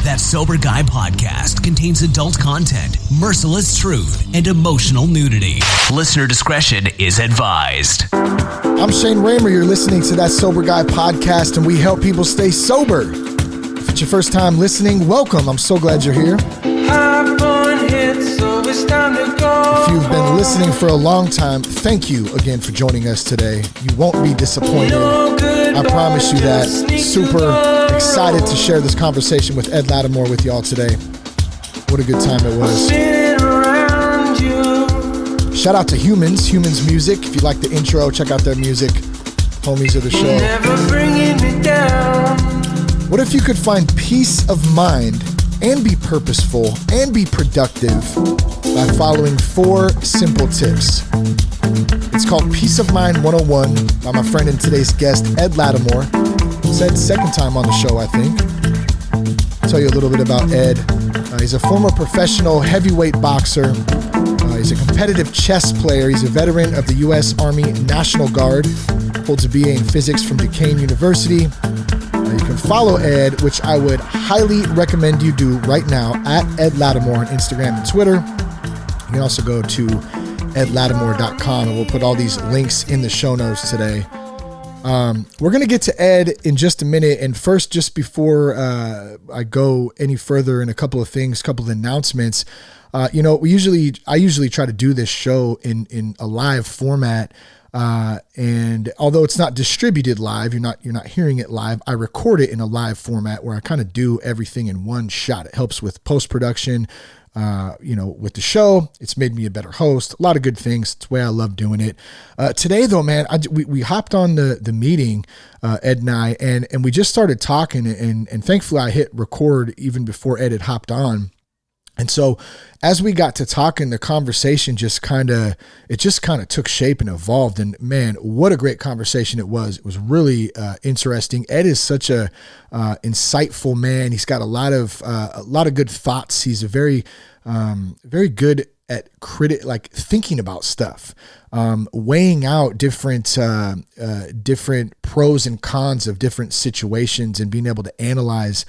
That Sober Guy podcast contains adult content, merciless truth, and emotional nudity. Listener discretion is advised. I'm Shane Raymer. You're listening to That Sober Guy podcast, and we help people stay sober. If it's your first time listening, welcome. I'm so glad you're here. If you've been listening for a long time, thank you again for joining us today. You won't be disappointed. I promise you that. Super excited to share this conversation with Ed Latimore with y'all today. What a good time it was. Shout out to Humans Music. If you like the intro, check out their music. Homies of the show. What if you could find peace of mind and be purposeful and be productive by following 4 simple tips? It's called Peace of Mind 101 by my friend and today's guest, Ed Latimore. It's Ed's second time on the show, I think. I'll tell you a little bit about Ed. He's a former professional heavyweight boxer. He's a competitive chess player. He's a veteran of the U.S. Army National Guard. Holds a BA in physics from Duquesne University. You can follow Ed, which I would highly recommend you do right now, at Ed Latimore on Instagram and Twitter. You can also go to edlatimore.com, and we'll put all these links in the show notes today. We're going to get to Ed in just a minute. And first, just before I go any further in a couple of things, couple of announcements, I usually try to do this show in a live format. And although it's not distributed live, you're not hearing it live, I record it in a live format where I kind of do everything in one shot. It helps with post-production, with the show. It's made me a better host. A lot of good things. It's the way I love doing it. Today though, man, we hopped on the meeting, Ed and I, and we just started talking, and thankfully I hit record even before Ed had hopped on. And so as we got to talking, the conversation just kind of took shape and evolved. And man, what a great conversation it was. It was really interesting. Ed is such a insightful man. He's got a lot of good thoughts. He's a very good at thinking about stuff, weighing out different pros and cons of different situations, and being able to analyze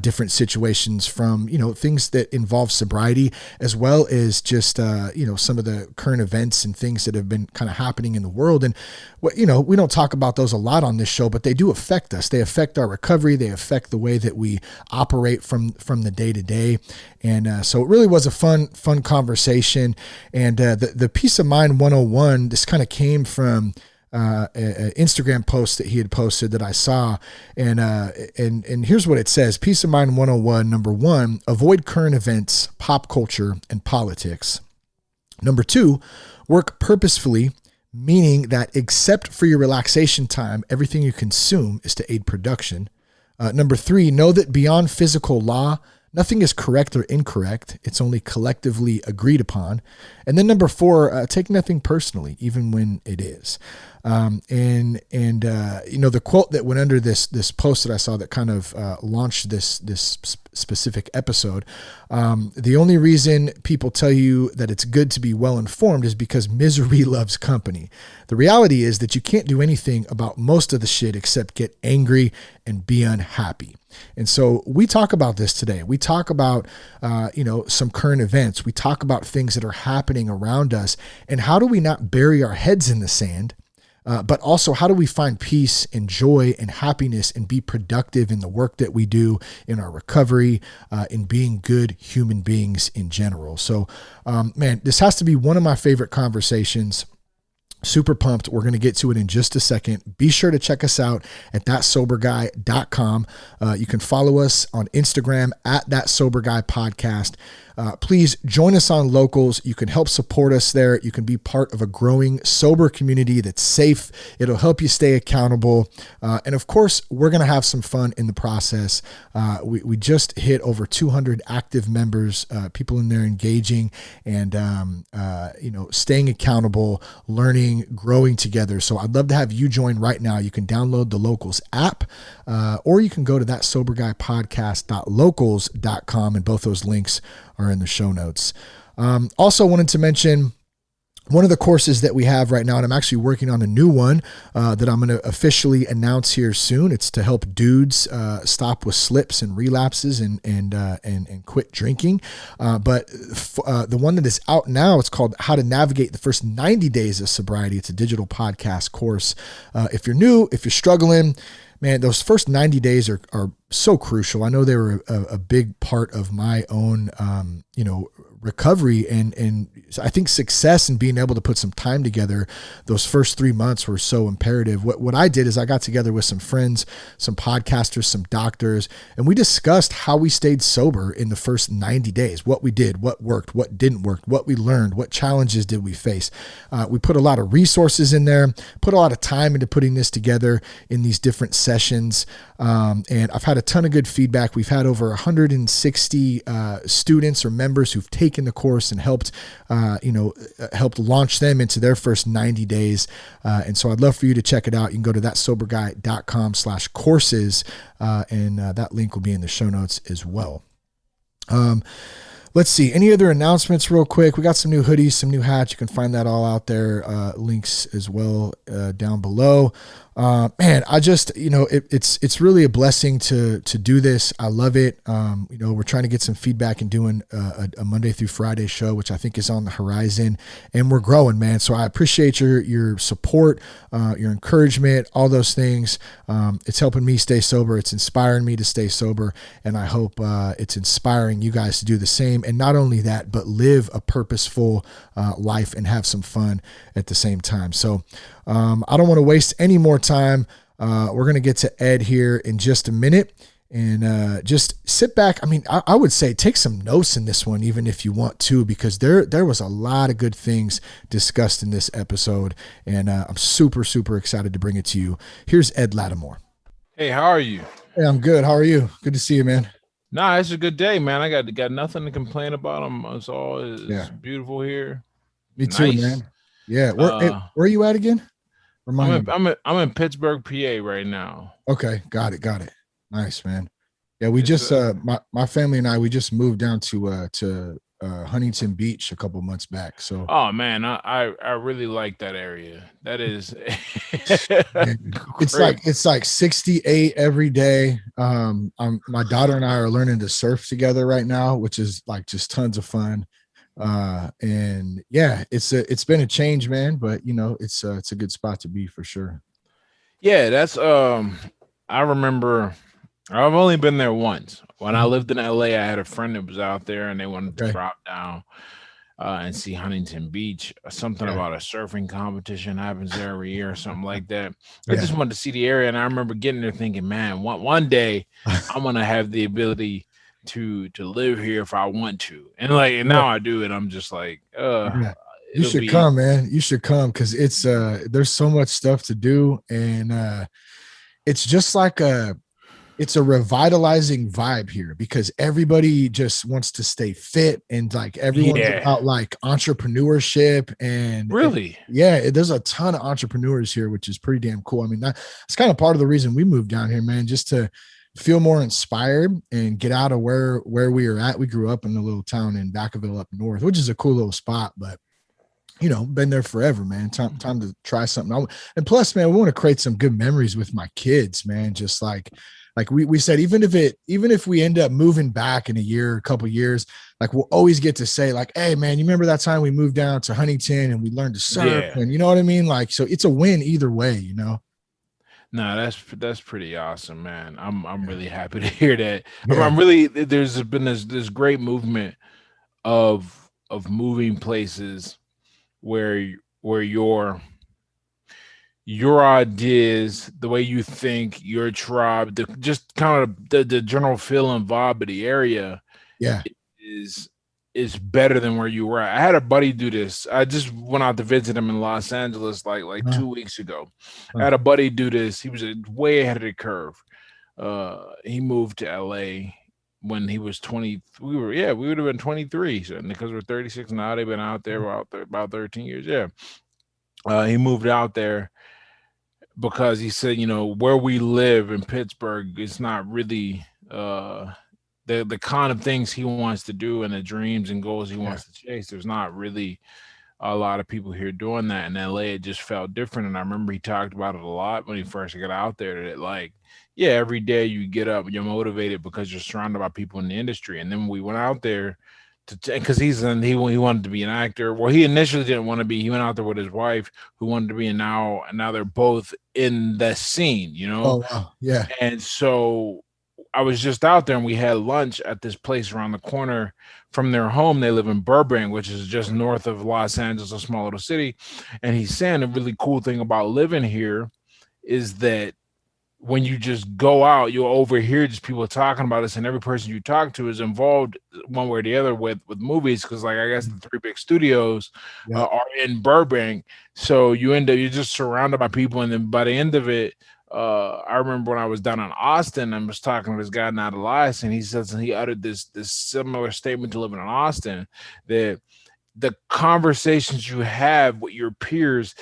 different situations from, things that involve sobriety, as well as just, some of the current events and things that have been kind of happening in the world. And we don't talk about those a lot on this show, but they do affect us. They affect our recovery. They affect the way that we operate from the day to day. And so it really was a fun conversation. And the Peace of Mind 101, this kind of came from an Instagram post that he had posted that I saw. And here's what it says. Peace of Mind 101, number 1, avoid current events, pop culture, and politics. Number 2, work purposefully, meaning that except for your relaxation time, everything you consume is to aid production. Number 3, know that beyond physical law, nothing is correct or incorrect. It's only collectively agreed upon. And then number 4, take nothing personally, even when it is. The quote that went under this post that I saw that kind of launched this specific episode. The only reason people tell you that it's good to be well informed is because misery loves company. The reality is that you can't do anything about most of the shit except get angry and be unhappy. And so we talk about this today. We talk about, some current events. We talk about things that are happening around us, and how do we not bury our heads in the sand, but also how do we find peace and joy and happiness and be productive in the work that we do, in our recovery, in being good human beings in general. So, this has to be one of my favorite conversations. Super pumped. We're going to get to it in just a second. Be sure to check us out at thatsoberguy.com. You can follow us on Instagram at thatsoberguypodcast. Please join us on Locals. You can help support us there. You can be part of a growing sober community that's safe. It'll help you stay accountable. And of course, we're going to have some fun in the process. We just hit over 200 active members, people in there engaging and, staying accountable, learning, growing together. So I'd love to have you join right now. You can download the Locals app, or you can go to thatsoberguypodcast.locals.com, and both those links are in the show notes. Also wanted to mention one of the courses that we have right now, and I'm actually working on a new one that I'm going to officially announce here soon. It's to help dudes stop with slips and relapses and quit drinking. But the one that is out now, it's called How to Navigate the First 90 Days of Sobriety. It's a digital podcast course. If you're new, if you're struggling, man, those first 90 days are so crucial. I know they were a big part of my own, recovery and I think success and being able to put some time together. Those first 3 months were so imperative. What I did is I got together with some friends, some podcasters, some doctors, and we discussed how we stayed sober in the first 90 days, what we did, what worked, what didn't work, what we learned, what challenges did we face. We put a lot of resources in there, put a lot of time into putting this together in these different sessions. And I've had a ton of good feedback. We've had over 160 students or members who've taken the course and helped launch them into their first 90 days. And so I'd love for you to check it out. You can go to thatsoberguy.com/courses, and that link will be in the show notes as well. Let's see. Any other announcements real quick? We got some new hoodies, some new hats. You can find that all out there. Links as well down below. Man, I just, it's really a blessing to do this. I love it. We're trying to get some feedback and doing a Monday through Friday show, which I think is on the horizon, and we're growing, man. So I appreciate your support, your encouragement, all those things. It's helping me stay sober. It's inspiring me to stay sober. And I hope it's inspiring you guys to do the same. And not only that, but live a purposeful life and have some fun at the same time. So I don't want to waste any more time. We're going to get to Ed here in just a minute and just sit back. I mean, I would say take some notes in this one, even if you want to, because there was a lot of good things discussed in this episode, and I'm super, super excited to bring it to you. Here's Ed Latimore. Hey, how are you? Hey, I'm good. How are you? Good to see you, man. Nah, it's a good day, man. I got nothing to complain about. It's beautiful here. Me too, man. Yeah. Where are you at again? I'm in Pittsburgh, PA right now. Okay, got it. Nice, man. Yeah, we just my family and I just moved down to Huntington Beach a couple months back. So oh man, I really like that area. That is it's like 68 every day. My daughter and I are learning to surf together right now, which is like just tons of fun. And yeah, it's been a change, man, but it's a good spot to be for sure. Yeah, that's I remember I've only been there once. When I lived in LA, I had a friend that was out there and they wanted to drop down and see Huntington Beach. Something about a surfing competition happens there every year or something like that. I just wanted to see the area, and I remember getting there thinking, man, one day I'm gonna have the ability to live here if I want to, and now I do it. I'm just like, you should come, man. You should come because it's there's so much stuff to do, and it's just like it's a revitalizing vibe here because everybody just wants to stay fit and like everyone's about like entrepreneurship and really, there's a ton of entrepreneurs here, which is pretty damn cool. I mean, that's kind of part of the reason we moved down here, man, just to feel more inspired and get out of where we are at. We grew up in a little town in Vacaville up north, which is a cool little spot, but been there forever, man. Time to try something. And plus, man, we want to create some good memories with my kids, man. Just like we said, even if we end up moving back in a couple years, like we'll always get to say like, hey man, you remember that time we moved down to Huntington and we learned to surf and you know what I mean? Like, so it's a win either way, No, that's pretty awesome, man. I'm really happy to hear that. I'm really, there's been this great movement of moving places where your ideas, the way you think, your tribe, just kind of the general feel and vibe of the area, is better than where you were at. I had a buddy do this. I just went out to visit him in Los Angeles like 2 weeks ago. I had a buddy do this. He was way ahead of the curve. He moved to LA when he was 20. We would have been 23. So because we're 36 now, they've been out there about 13 years. Yeah. He moved out there because he said, where we live in Pittsburgh, it's not really the kind of things he wants to do and the dreams and goals he wants to chase. There's not really a lot of people here doing that. In LA, it just felt different. And I remember he talked about it a lot when he first got out there, that like, yeah, every day you get up, you're motivated because you're surrounded by people in the industry. And then we went out there because he wanted to be an actor. Well, he initially didn't want to be. He went out there with his wife, who wanted to be, and now they're both in the scene, you know. Oh wow, yeah. And so I was just out there, and we had lunch at this place around the corner from their home. They live in Burbank, which is just north of Los Angeles, a small little city. And he's saying a really cool thing about living here is that when you just go out, you'll overhear just people talking about this, and every person you talk to is involved one way or the other with movies, because like I guess the three big studios are in Burbank, so you're just surrounded by people, and then by the end of it, I remember when I was down in Austin and was talking to this guy not Elias, and he says, and he uttered this similar statement to living in Austin, that the conversations you have with your peers,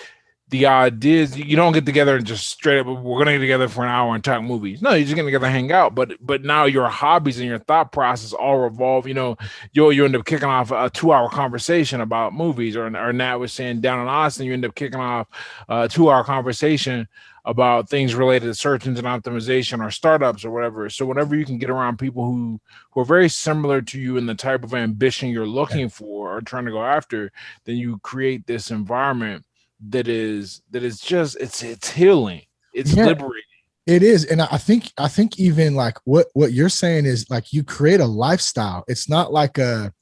the idea is you don't get together and just straight up, we're going to get together for an hour and talk movies. No, you're just getting together and hang out. But now your hobbies and your thought process all revolve. You know, you end up kicking off a 2-hour conversation about movies, or Nat was saying down in Austin, you end up kicking off a 2-hour conversation about things related to search engine optimization or startups or whatever. So whenever you can get around people who are very similar to you in the type of ambition you're looking for or trying to go after, then you create this environment that is just it's healing, it's liberating. It is. And I think even like what you're saying is like you create a lifestyle. It's not like a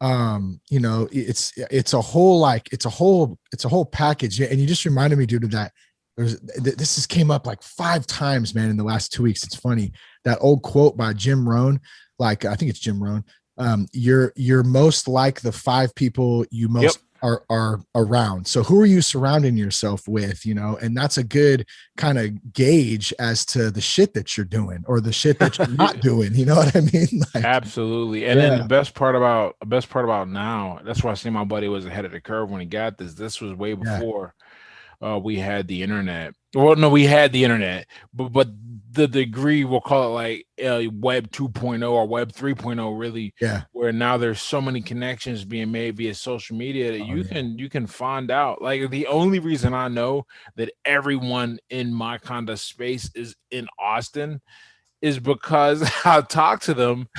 you know, it's a whole package. And you just reminded me, dude, of that. This has came up like 5 times, man, in the last 2 weeks. It's funny, that old quote by Jim Rohn, like I think it's Jim Rohn. You're most like the 5 people you most are around. So who are you surrounding yourself with, you know? And that's a good kind of gauge as to the shit that you're doing or the shit that you're not doing. You know what I mean? Like, absolutely. And then the best part about now, that's why I say my buddy was ahead of the curve when he got this. This was way before we had the internet. Well, no, we had the internet, but the degree, we'll call it like Web 2.0 or Web 3.0, really, where now there's so many connections being made via social media that you can find out. Like the only reason I know that everyone in my kind of space is in Austin is because I talk to them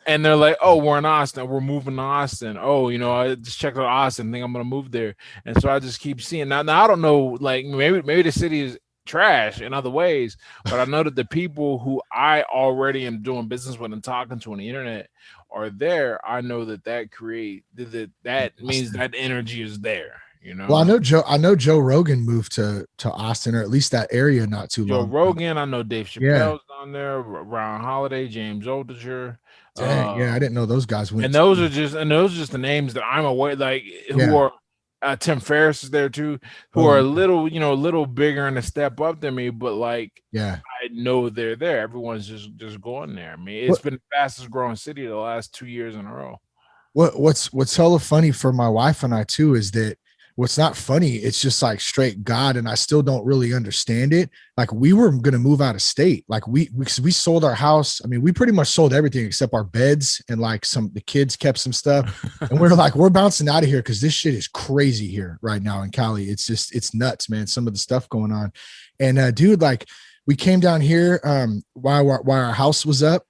and they're like, oh, we're in Austin. We're moving to Austin. Oh, you know, I just checked out Austin. I think I'm going to move there. And so I just keep seeing. Now I don't know, like maybe the city is trash in other ways, but I know that the people who I already am doing business with and talking to on the internet are there. I know that create that means that energy is there. You know, well, I know Joe Rogan moved to Austin, or at least that area, not too long. Joe Rogan, I know Dave Chappelle's down there, Ron Holiday, James Altucher. Dang, I didn't know those guys went. And those are just the names that I'm aware, like who are. Tim Ferriss is there too, who are a little bigger and a step up than me, but like, I know they're there. Everyone's just going there. I mean, it's been the fastest growing city the last 2 years in a row. What's hella funny for my wife and I too is that what's not funny, it's just like straight God, and I still don't really understand it. Like we were going to move out of state. Like we sold our house. I mean, we pretty much sold everything except our beds, and like the kids kept some stuff. And we're bouncing out of here because this shit is crazy here right now in Cali. It's nuts, man. Some of the stuff going on. And dude, like we came down here while our house was up,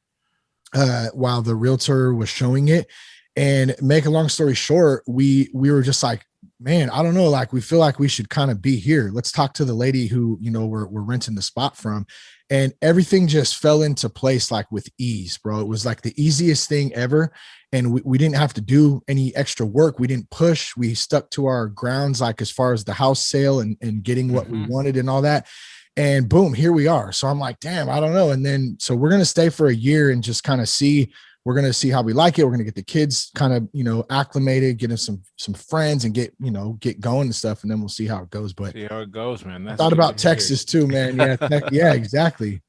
while the realtor was showing it. And make a long story short, we were just like, man, I don't know. Like, we feel like we should kind of be here. Let's talk to the lady who, you know, we're renting the spot from, and everything just fell into place, like with ease, bro. It was like the easiest thing ever. And we didn't have to do any extra work. We didn't push. We stuck to our grounds, like as far as the house sale and getting what we wanted and all that. And boom, here we are. So I'm like, damn, I don't know. And then, so we're going to stay for a year and just kind of see. We're going to see how we like it. We're going to get the kids kind of, you know, acclimated, get them some friends and get going and stuff. And then we'll see how it goes. But see how it goes, man. I thought about Texas too, man. Yeah, exactly.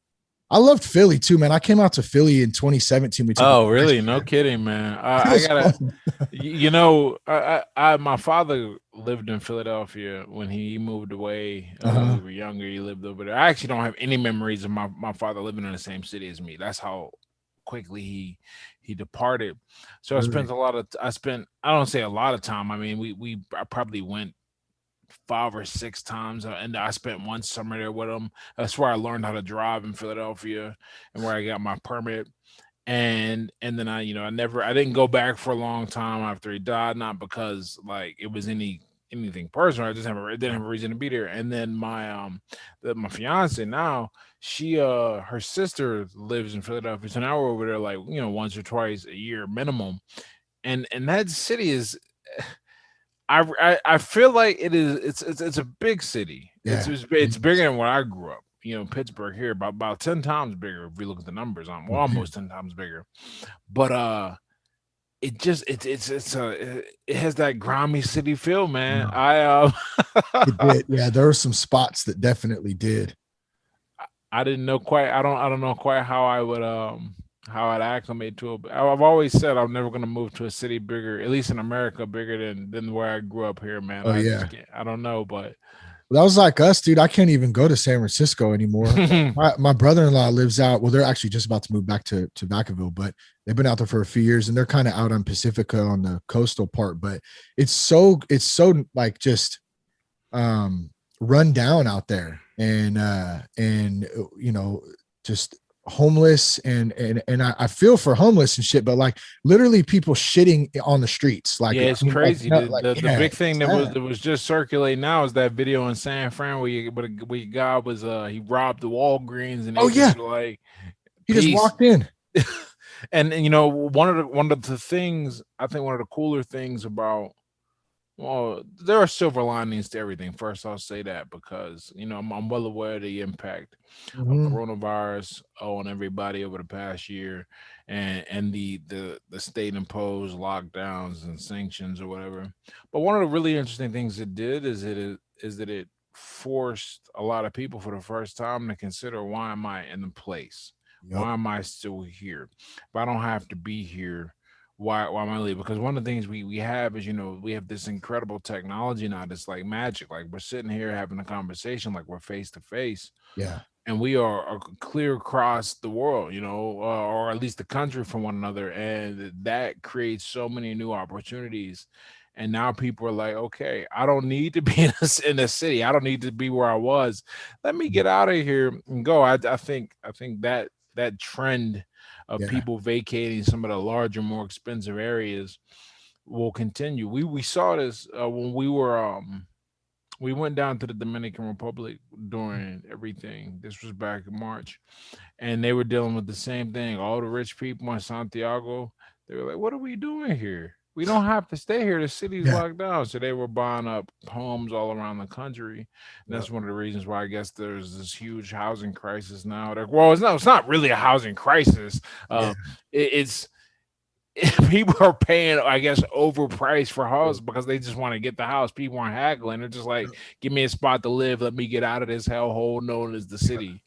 I loved Philly too, man. I came out to Philly in 2017. Oh, really? No kidding, man. I gotta, you know, my father lived in Philadelphia when he moved away. When we were younger, he lived over there. I actually don't have any memories of my father living in the same city as me. That's how quickly he departed. So Really? I don't say a lot of time. I mean, I probably went 5 or 6 times, and I spent one summer there with him. That's where I learned how to drive in Philadelphia, and where I got my permit. And then I didn't go back for a long time after he died, not because like it was anything personal. I just didn't have a reason to be there. And then my fiance now, she her sister lives in Philadelphia, so now we're over there like once or twice a year minimum. And that city is, I feel like it's a big city. Yeah. It's bigger than where I grew up. Pittsburgh here about 10 times bigger if we look at the numbers. Well, almost 10 times bigger. But it has that grimy city feel, man. It did. Yeah, there were some spots that definitely did. I didn't know quite. I don't know quite how I'd acclimate to it. But I've always said I'm never going to move to a city bigger, at least in America, bigger than where I grew up here, man. I don't know, but that was like us, dude. I can't even go to San Francisco anymore. my brother-in-law lives out. Well, they're actually just about to move back to Vacaville, but they've been out there for a few years, and they're kind of out on Pacifica on the coastal part. But it's so like just run down out there, and just homeless, and I feel for homeless and shit, but like literally people shitting on the streets. Like, yeah, it's crazy. The big thing that was just circulating now is that video in San Fran where God was he robbed the Walgreens, and like he just walked in. and one of the things, I think one of the cooler things about, well, there are silver linings to everything. First, I'll say that because I'm well aware of the impact of coronavirus on everybody over the past year, and the state imposed lockdowns and sanctions or whatever. But one of the really interesting things it did is that it forced a lot of people for the first time to consider, why am I in the place? Yep. Why am I still here? If I don't have to be here, why am I leaving? Because one of the things we have is, we have this incredible technology now that's like magic. Like, we're sitting here having a conversation like we're face to face. Yeah. And we are clear across the world, or at least the country, from one another. And that creates so many new opportunities. And now people are like, okay, I don't need to be in a city. I don't need to be where I was. Let me get out of here and go. I think that trend of people vacating some of the larger, more expensive areas will continue. We saw this when we went down to the Dominican Republic during everything. This was back in March, and they were dealing with the same thing. All the rich people in Santiago, they were like, "What are we doing here? We don't have to stay here. The city's locked down." So they were buying up homes all around the country. And that's one of the reasons why I guess there's this huge housing crisis now. Well, it's not really a housing crisis. It's people are paying, I guess, overpriced for houses because they just want to get the house. People aren't haggling. They're just like, give me a spot to live. Let me get out of this hellhole known as the city.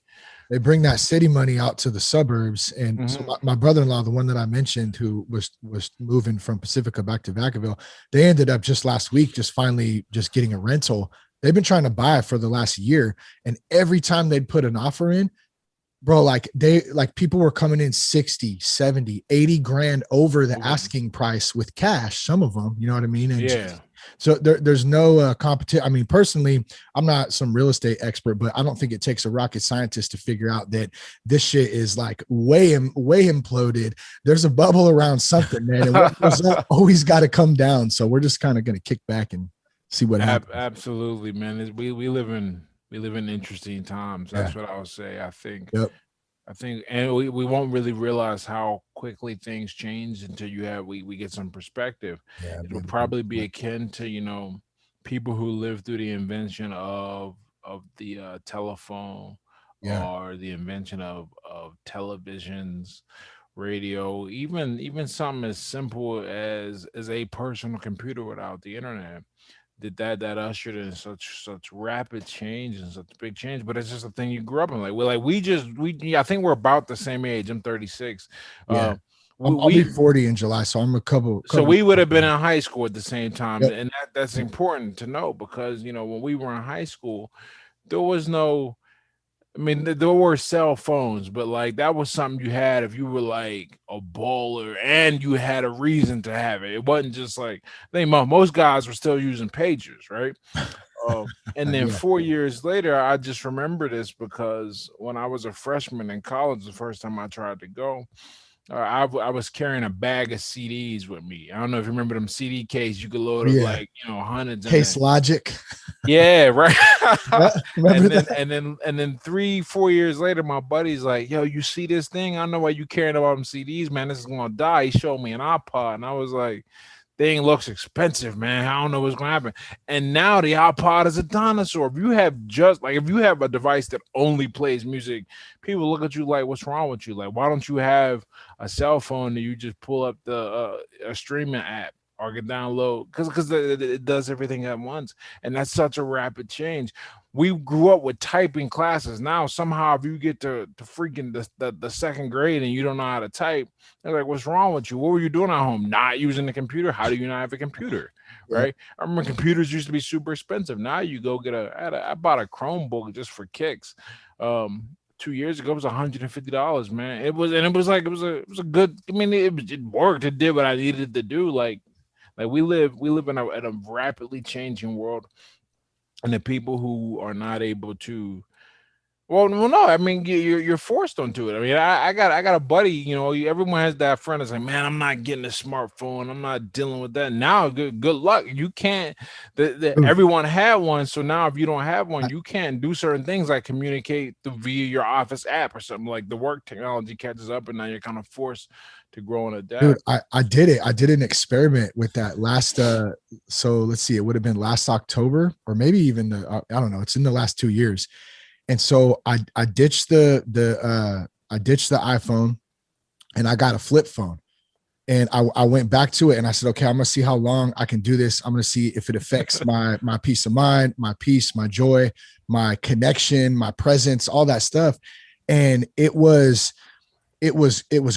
They bring that city money out to the suburbs. And so my brother-in-law, the one that I mentioned, who was moving from Pacifica back to Vacaville, they ended up just last week, finally getting a rental. They've been trying to buy it for the last year. And every time they'd put an offer in, bro, like people were coming in 60, 70, 80 grand over the asking price with cash. Some of them, you know what I mean? And so there's no competition. I mean, personally, I'm not some real estate expert, but I don't think it takes a rocket scientist to figure out that this shit is like way imploded. There's a bubble around something, man. And what goes up always got to come down. So we're just kind of going to kick back and see what happens. Absolutely, man. We live in interesting times. That's what I would say. I think. Yep. I think, and we won't really realize how quickly things change until we get some perspective. Yeah, it will probably be akin to people who lived through the invention of the telephone, or the invention of televisions, radio, even something as simple as a personal computer without the internet. That ushered in such rapid change and such big change, but it's just a thing you grew up in. I think we're about the same age. I'm 36. I'll be 40 in July, so I'm a couple. So we would have been in high school at the same time, and that's important to know because when we were in high school, there was no I mean, there were cell phones, but like that was something you had if you were like a baller and you had a reason to have it. It wasn't just like I think most guys were still using pagers, right? And then Yeah. 4 years later, I just remember this because when I was a freshman in college, the first time I tried to go, I was carrying a bag of CDs with me. I don't know if you remember them CD case you could load up Yeah. like hundreds in Case there. Logic. Yeah, right. Yeah, remember and then that? and then 3-4 years later, my buddy's like, "Yo, you see this thing? I know why you carrying about them CDs, man. This is gonna die." He showed me an iPod, and I was like, "Thing looks expensive, man. I don't know what's gonna happen." And now the iPod is a dinosaur. If you have a device that only plays music, people look at you like, "What's wrong with you? Like, why don't you have a cell phone that you just pull up the a streaming app?" Or can download because it does everything at once, and that's such a rapid change. We grew up with typing classes. Now somehow, if you get to freaking the second grade and you don't know how to type, they're like, "What's wrong with you? What were you doing at home? Not using the computer? How do you not have a computer?" Yeah. Right? I remember computers used to be super expensive. Now you go get I bought a Chromebook just for kicks. 2 years ago it was $150, man. It was a good. I mean, it worked. It did what I needed to do. Like we live in a rapidly changing world, and the people who are not able to, well, no, I mean you're forced onto it. I mean, I got a buddy. Everyone has that friend that's like, man, I'm not getting a smartphone. I'm not dealing with that now. Good luck. You can't. Dude, Everyone had one, so now if you don't have one, you can't do certain things like communicate via your office app or something. Like the work technology catches up, and now you're kind of forced to grow and dude, adapt. I did it. I did an experiment with that last so let's see, it would have been last October or maybe even I don't know, it's in the last 2 years. And so I ditched I ditched the iPhone and I got a flip phone. And I went back to it and I said, okay, I'm gonna see how long I can do this. I'm gonna see if it affects my peace of mind, my peace, my joy, my connection, my presence, all that stuff. And it was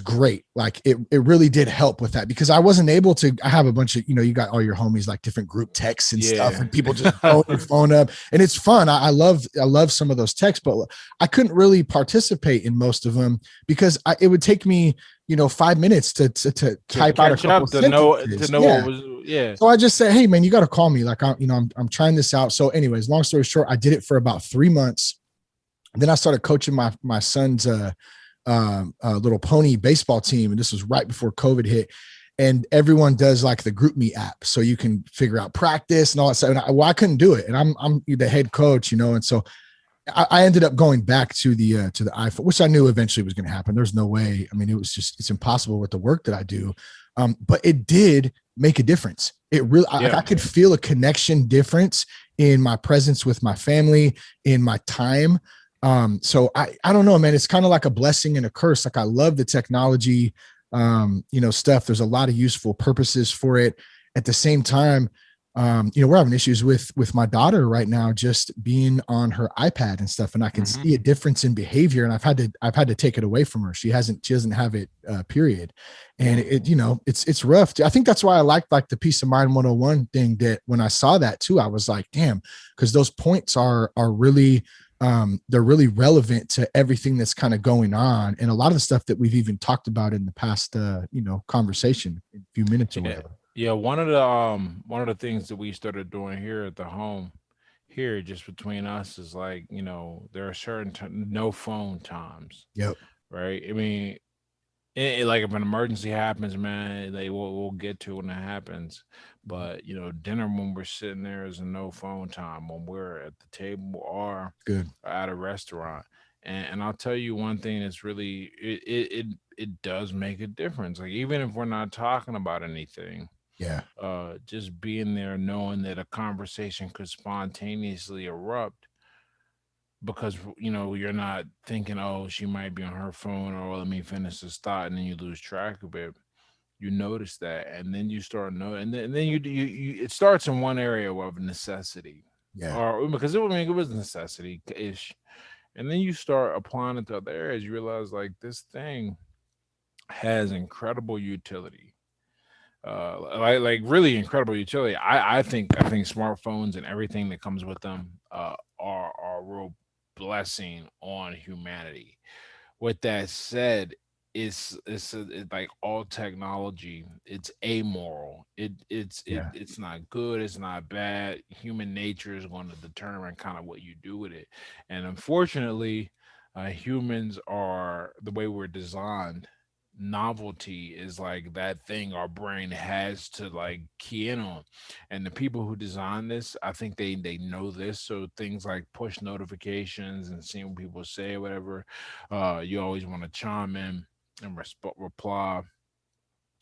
great. Like it really did help with that because I wasn't able to. I have a bunch of, you got all your homies, like different group texts and stuff, Yeah. and people just blowing your phone up, and it's fun. I love some of those texts, but I couldn't really participate in most of them because it would take me 5 minutes to To type out a catch couple up to sentences. know what Yeah. was, yeah. So I just said, hey man, you got to call me. Like I'm trying this out. So anyways, long story short, I did it for about 3 months. Then I started coaching my son's little pony baseball team, and this was right before COVID hit. And everyone does like the group me app, so you can figure out practice and all that stuff. And I couldn't do it, and I'm the head coach, and so I ended up going back to the iPhone, which I knew eventually was going to happen. There's no way. I mean, it's impossible with the work that I do. But it did make a difference. It really, I could feel a connection difference in my presence with my family, in my time. So I don't know, man, it's kind of like a blessing and a curse. Like I love the technology, stuff. There's a lot of useful purposes for it. At the same time, we're having issues with my daughter right now, just being on her iPad and stuff. And I can see a difference in behavior, and I've had to take it away from her. She doesn't have it, period. And it's rough. I think that's why I like the Peace of Mind 101 thing, that when I saw that too, I was like, damn, because those points are really, they're really relevant to everything that's kind of going on, and a lot of the stuff that we've even talked about in the past conversation, a few minutes or whatever. Yeah, one of the things that we started doing here at the home here just between us is like, there are certain no phone times, Yep. right? I mean, like if an emergency happens, man, we'll get to it when it happens. But dinner when we're sitting there is a no phone time when we're at the table or Good. at a restaurant. And I'll tell you one thing that's really it does make a difference. Like even if we're not talking about anything, Yeah. just being there, knowing that a conversation could spontaneously erupt because you're not thinking, oh, she might be on her phone, or let me finish this thought, and then you lose track of it. You notice that, and then you start and then you it starts in one area of necessity, Yeah. or because it was necessity ish, and then you start applying it to other areas. You realize like this thing has incredible utility, like really incredible utility. I think smartphones and everything that comes with them are real blessing on humanity. With that said, it's like all technology. It's amoral. Yeah. It's not good. It's not bad. Human nature is going to determine kind of what you do with it. And unfortunately, humans are the way we're designed. Novelty is like that thing our brain has to like key in on, and the people who design this, I think they know this. So things like push notifications and seeing what people say, whatever, you always want to chime in and reply.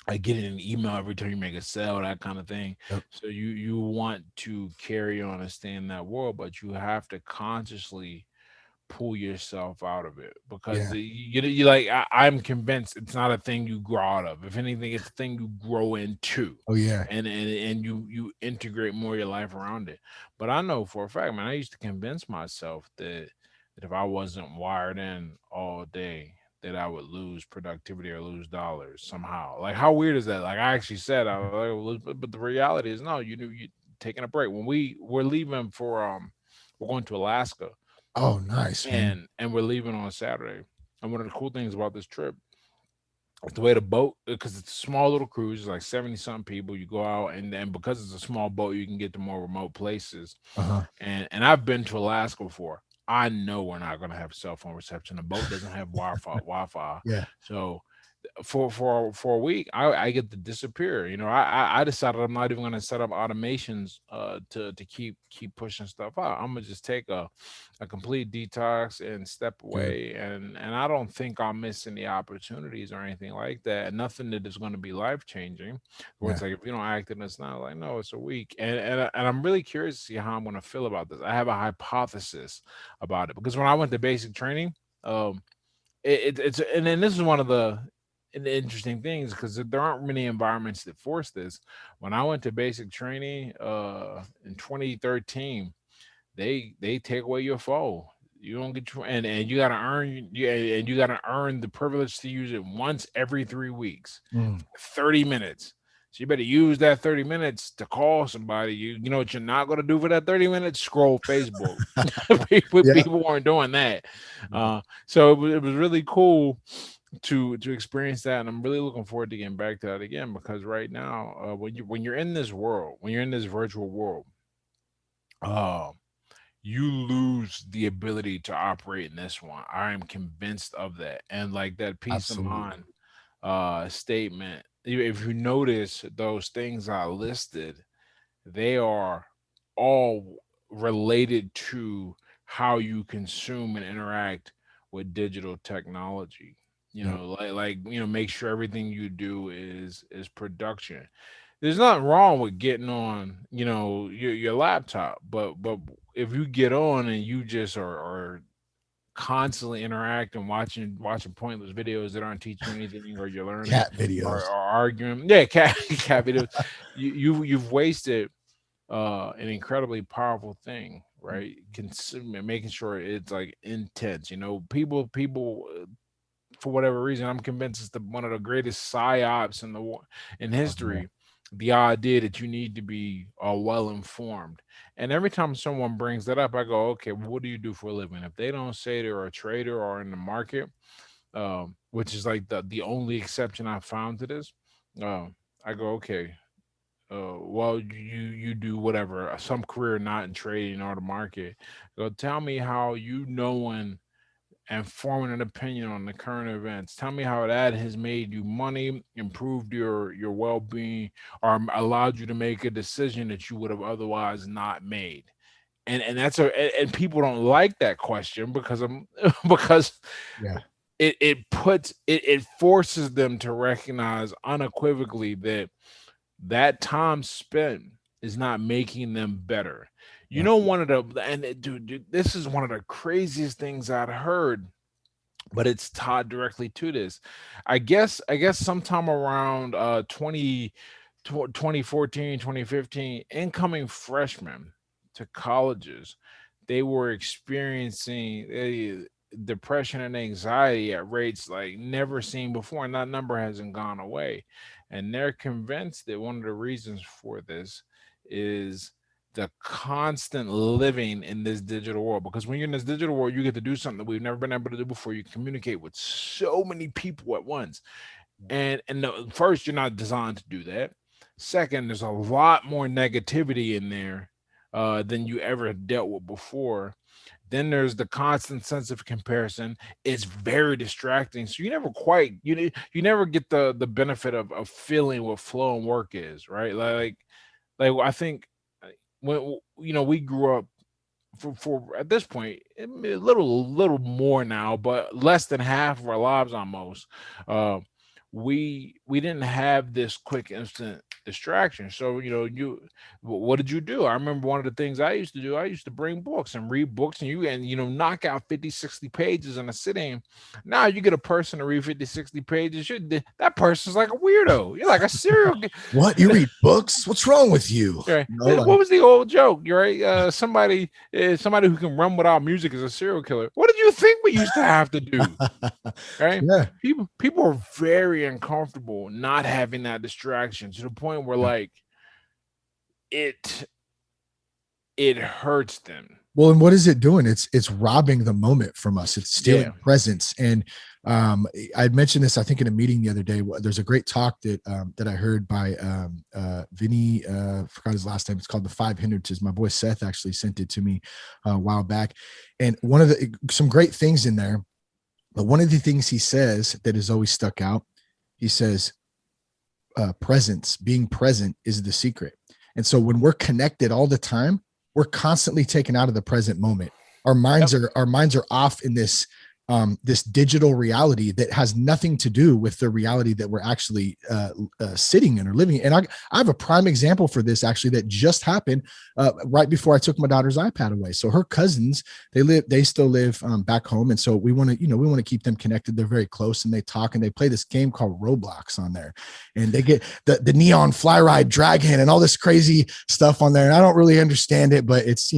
I get an email every time you make a sale, that kind of thing. Yep. So you want to carry on and stay in that world, but you have to consciously pull yourself out of it because Yeah. you like I'm convinced it's not a thing you grow out of. If anything, it's a thing you grow into, Oh yeah. and you integrate more of your life around it. But I know for a fact, man, I used to convince myself that if I wasn't wired in all day, that I would lose productivity or lose dollars somehow. Like, how weird is that? Like, I actually said I was like, but the reality is no. You taking a break when we're leaving for we're going to Alaska, Oh, nice, man. and we're leaving on Saturday. And one of the cool things about this trip is the way the boat, because it's a small little cruise, it's like 70 something people. You go out, and because it's a small boat, you can get to more remote places. Uh-huh. And I've been to Alaska before. I know we're not going to have cell phone reception. The boat doesn't have Wi-Fi. Yeah. So for a week, I get to disappear. I decided I'm not even going to set up automations to keep pushing stuff out. I'm gonna just take a complete detox and step Good. away, and I don't think I'll miss any opportunities or anything like that. And nothing that is going to be life changing. Where Yeah. it's like if you don't act in it's not like no, it's a week, and I'm really curious to see how I'm going to feel about this. I have a hypothesis about it because when I went to basic training, um, it's and then this is one of the interesting things because there aren't many environments that force this. When I went to basic training in 2013, they take away your phone. You don't get your and you gotta earn and you gotta earn the privilege to use it once every 3 weeks, Mm. 30 minutes. So you better use that 30 minutes to call somebody. You know what you're not gonna do for that 30 minutes? Scroll Facebook. people, Yeah. people weren't doing that. So it was really cool to experience that, and I'm really looking forward to getting back to that again because right now, when you're in this world, when you're in this virtual world, uh, you lose the ability to operate in this one. I am convinced of that, and like that peace of Absolutely. mind statement. If you notice those things I listed, they are all related to how you consume and interact with digital technology. Yep. Make sure everything you do is production. There's nothing wrong with getting on, your laptop, but if you get on and you just are constantly interacting, watching pointless videos that aren't teaching you anything, or you're learning, Cat or videos. arguing, yeah, cat videos, you've wasted an incredibly powerful thing, right? Consuming, making sure it's like intense. People for whatever reason, I'm convinced it's one of the greatest psyops in Oh, yeah. history. The idea that you need to be well informed, and every time someone brings that up, I go, okay, well, what do you do for a living? If they don't say they're a trader or in the market, which is like the only exception I found to this, I go, okay, well, you do whatever, some career not in trading or the market. Go tell me how knowing and forming an opinion on the current events. Tell me how that has made you money, improved your well being, or allowed you to make a decision that you would have otherwise not made. And and people don't like that question because I'm because Yeah. it forces them to recognize unequivocally that time spent is not making them better. Yep. One of the dude, this is one of the craziest things I'd heard, but it's tied directly to this. I guess sometime around 2014, 2015, incoming freshmen to colleges, they were experiencing depression and anxiety at rates like never seen before, and that number hasn't gone away. And they're convinced that one of the reasons for this is the constant living in this digital world, because when you're in this digital world, you get to do something that we've never been able to do before. You communicate with so many people at once. And no, first, you're not designed to do that. Second, there's a lot more negativity in there than you ever dealt with before. Then there's the constant sense of comparison. It's very distracting. So you never quite you never get the benefit of feeling what flow and work is, right? Like I think when we grew up for at this point a little more now, but less than half of our lives almost. Uh, we didn't have this quick instant distraction. So what did you do? I remember one of the things I used to do. I used to bring books and read books, and knock out 50, 60 pages in a sitting. Now you get a person to read 50, 60 pages, that person's like a weirdo. You're like a serial What, you read books? What's wrong with you? Right. What was the old joke? You're right. Somebody who can run without music is a serial killer. What did you think we used to have to do? Right. Yeah. People are very uncomfortable not having that distraction, to the point where like it hurts them. Well, and what is it doing? It's robbing the moment from us. It's stealing presence. And I mentioned this, I think, in a meeting the other day. There's a great talk that I heard by Vinny. Forgot his last name. It's called The 5 Hindrances. My boy Seth actually sent it to me a while back. And some great things in there. But one of the things he says that has always stuck out, he says, presence, being present is the secret. And so when we're connected all the time, we're constantly taken out of the present moment. Our minds are off in this digital reality that has nothing to do with the reality that we're actually sitting in or living in. And I have a prime example for this actually that just happened right before I took my daughter's iPad away. So her cousins, they still live back home, and so we want to keep them connected. They're very close, and they talk, and they play this game called Roblox on there, and they get the neon fly ride dragon and all this crazy stuff on there. And I don't really understand it, but it's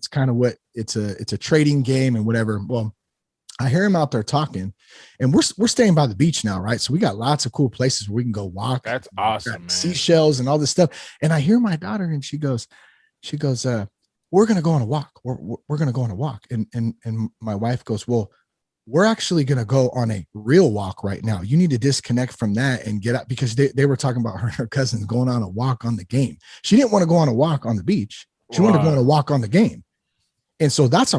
kind of what it's a trading game and whatever. Well, I hear him out there talking, and we're staying by the beach now, right? So we got lots of cool places where we can go walk. That's awesome, man. Seashells and all this stuff. And I hear my daughter, and she goes, we're going to go on a walk. We're going to go on a walk. And my wife goes, well, we're actually going to go on a real walk right now. You need to disconnect from that and get out, because they were talking about her and her cousins going on a walk on the game. She didn't want to go on a walk on the beach. She wanted to go on a walk on the game. And so that's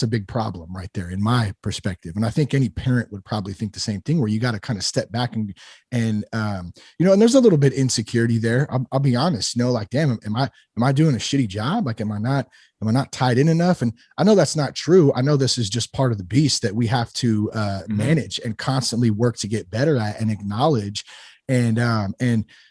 a big problem right there in my perspective. And I think any parent would probably think the same thing, where you got to kind of step back and there's a little bit insecurity there. I'll be honest, like, damn, am I doing a shitty job? Like, am I not tied in enough? And I know that's not true. I know this is just part of the beast that we have to manage and constantly work to get better at and acknowledge. And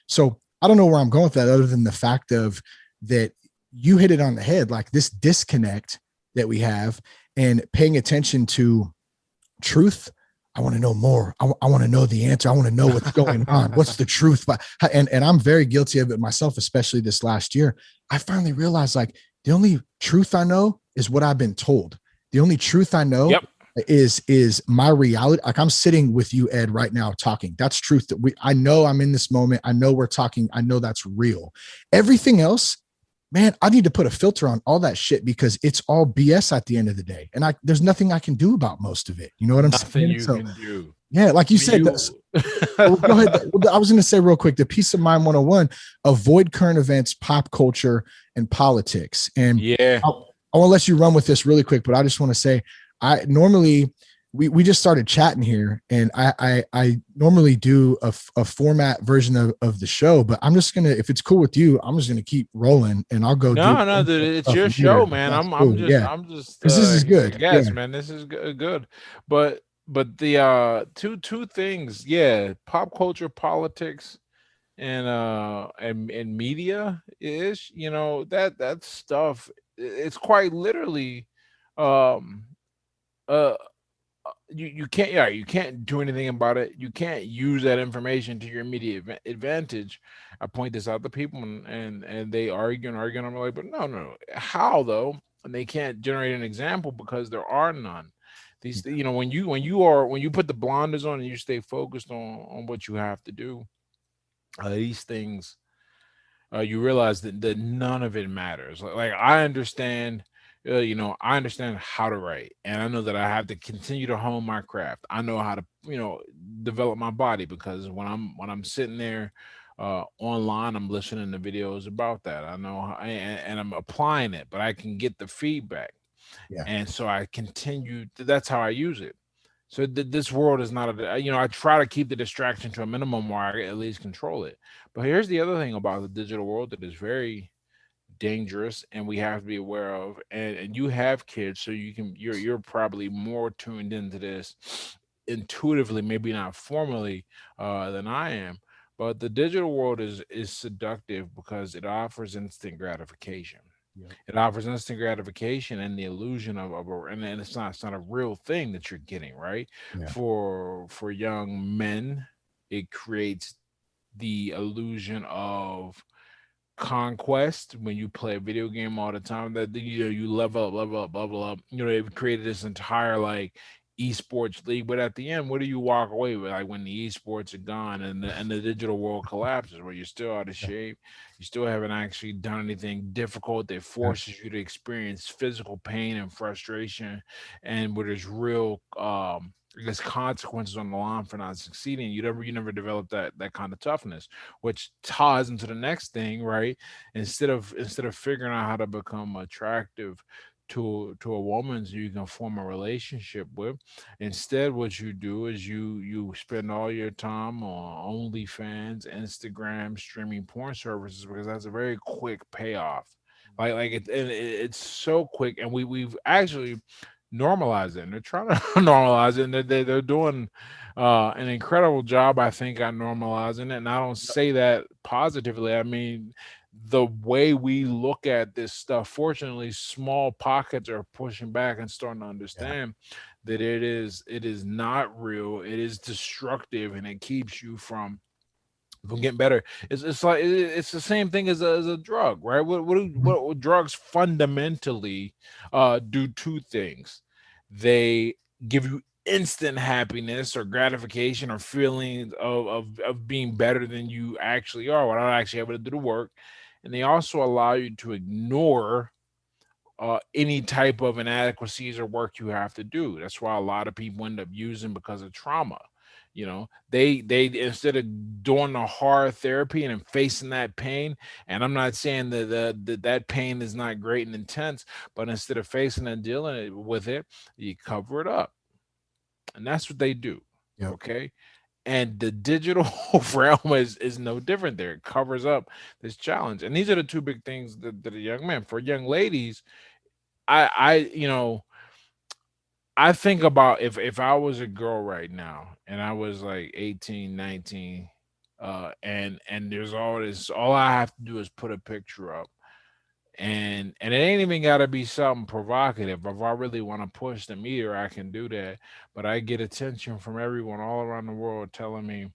so I don't know where I'm going with that, other than the fact of that you hit it on the head, like this disconnect that we have, and paying attention to truth. I want to know more. I want to know the answer. I want to know what's going on. What's the truth? And I'm very guilty of it myself, especially this last year. I finally realized, like, the only truth I know is what I've been told. The only truth I know is my reality. Like, I'm sitting with you, Ed, right now talking. That's truth that I know I'm in this moment. I know we're talking. I know that's real. Everything else, man, I need to put a filter on all that shit, because it's all BS at the end of the day. And there's nothing I can do about most of it. You know what I'm saying? Nothing you can do. Yeah, like you said. Go ahead. I was going to say real quick, the Peace of Mind 101, avoid current events, pop culture, and politics. And I want to let you run with this really quick, but I just want to say, I normally, we just started chatting here, and I normally do a format version of the show, but I'm just going to, if it's cool with you, I'm just going to keep rolling, and I'll go. No, dude, it's your show, man. I'm just, this is good. Yes, man, this is good. But the two things, pop culture, politics, and media is, that stuff. It's quite literally, you can't do anything about it. You can't use that information to your immediate advantage. I point this out to people, and they argue. I'm like, but no. How though? And they can't generate an example because there are none. These, when you put the blinders on and you stay focused on what you have to do, these things you realize that none of it matters. Like I understand, I understand how to write, and I know that I have to continue to hone my craft. I know how to, develop my body, because when I'm sitting there online, I'm listening to videos about that. I know, and I'm applying it, but I can get the feedback, Yeah. and so I continue. That's how I use it. So this world is not I try to keep the distraction to a minimum where I at least control it. But here's the other thing about the digital world that is very dangerous and we have to be aware of. And you have kids, so you're probably more tuned into this intuitively, maybe not formally, than I am. But the digital world is seductive because it offers instant gratification. Yep. It offers instant gratification and the illusion and it's not a real thing that you're getting, right? Yeah. For young men, it creates the illusion of conquest when you play a video game all the time, that you level up. They've created this entire like esports league, but at the end, what do you walk away with? Like when the esports are gone and the digital world collapses, where you're still out of Yeah. shape, you still haven't actually done anything difficult that Yeah. forces you to experience physical pain and frustration, and where there's real I guess consequences on the line for not succeeding. You never develop that kind of toughness, which ties into the next thing, right? Instead of figuring out how to become attractive to a woman so you can form a relationship with, instead what you do is you spend all your time on OnlyFans, Instagram, streaming porn services, because that's a very quick payoff. It's so quick, and we've actually normalize it, and they're trying to normalize it, and they're doing an incredible job, I think, on normalizing it. And I don't say that positively. I mean, the way we look at this stuff, fortunately, small pockets are pushing back and starting to Yeah. understand that it is not real, it is destructive, and it keeps you from getting better. It's like it's the same thing as a drug, right? Mhm. What drugs fundamentally do two things. They give you instant happiness or gratification or feelings of being better than you actually are without actually able to do the work. And they also allow you to ignore any type of inadequacies or work you have to do. That's why a lot of people end up using because of trauma. They instead of doing the hard therapy and facing that pain, and I'm not saying that pain is not great and intense, but instead of facing and with it, you cover it up, and that's what they do. Yep. Okay, and the digital realm is no different. There, it covers up this challenge, and these are the two big things that a young man. For young ladies, I think about if I was a girl right now and I was like 18, 19, and there's all I have to do is put a picture up, and it ain't even gotta be something provocative. If I really want to push the meter, I can do that. But I get attention from everyone all around the world telling me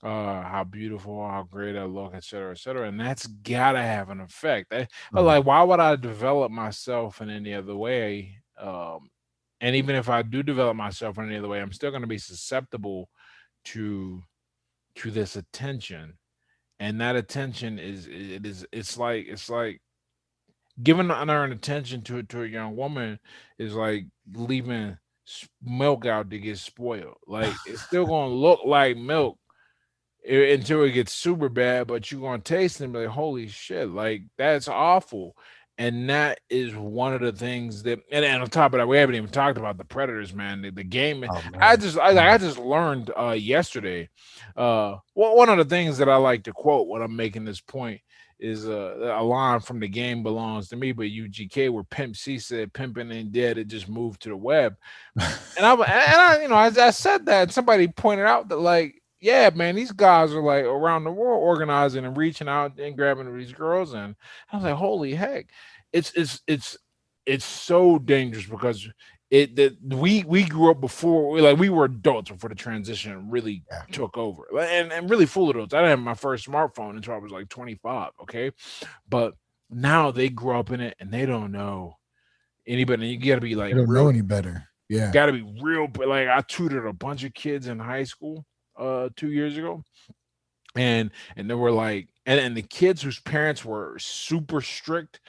how beautiful, how great I look, et cetera, et cetera. And that's gotta have an effect. Oh, Like, why would I develop myself in any other way? And even if I do develop myself in any other way, I'm still gonna be susceptible to this attention. And that attention it's like giving unearned attention to a young woman is like leaving milk out to get spoiled. Like it's still gonna look like milk until it gets super bad, but you're gonna taste it and be like, holy shit, like that's awful. And that is one of the things that, and on top of that, we haven't even talked about the predators, man. The game. oh I man. just, I, Yeah. I just learned yesterday. One of the things that I like to quote when I'm making this point is a line from The Game Belongs to Me by UGK, where Pimp C said, "Pimping ain't dead; it just moved to the web." I said that, and somebody pointed out that, like, yeah, man, these guys are like around the world organizing and reaching out and grabbing these girls, and I was like, holy heck, it's so dangerous because we grew up before, we were adults before the transition really Yeah. took over, and really full adults. I didn't have my first smartphone until I was like 25, okay, but now they grew up in it and they don't know anybody. You got to be They like don't know real. any better. Yeah. Got to be real. But like I tutored a bunch of kids in high school 2 years ago, and there were like and the kids whose parents were super strict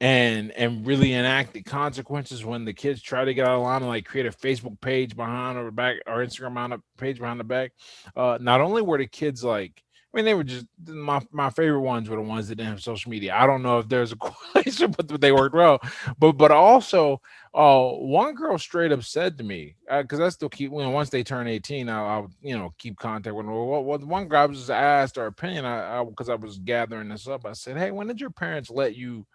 and really enacted consequences when the kids try to get out of line and like create a Facebook page behind or back or Instagram page behind the back. Not only were the kids like, I mean, they were just my favorite ones were the ones that didn't have social media. I don't know if there's a correlation, but they worked well. But also, one girl straight up said to me because I still keep once they turn 18, I'll keep contact with them. Well, one girl I was just asked her opinion. I because I was gathering this up. I said, hey, when did your parents let you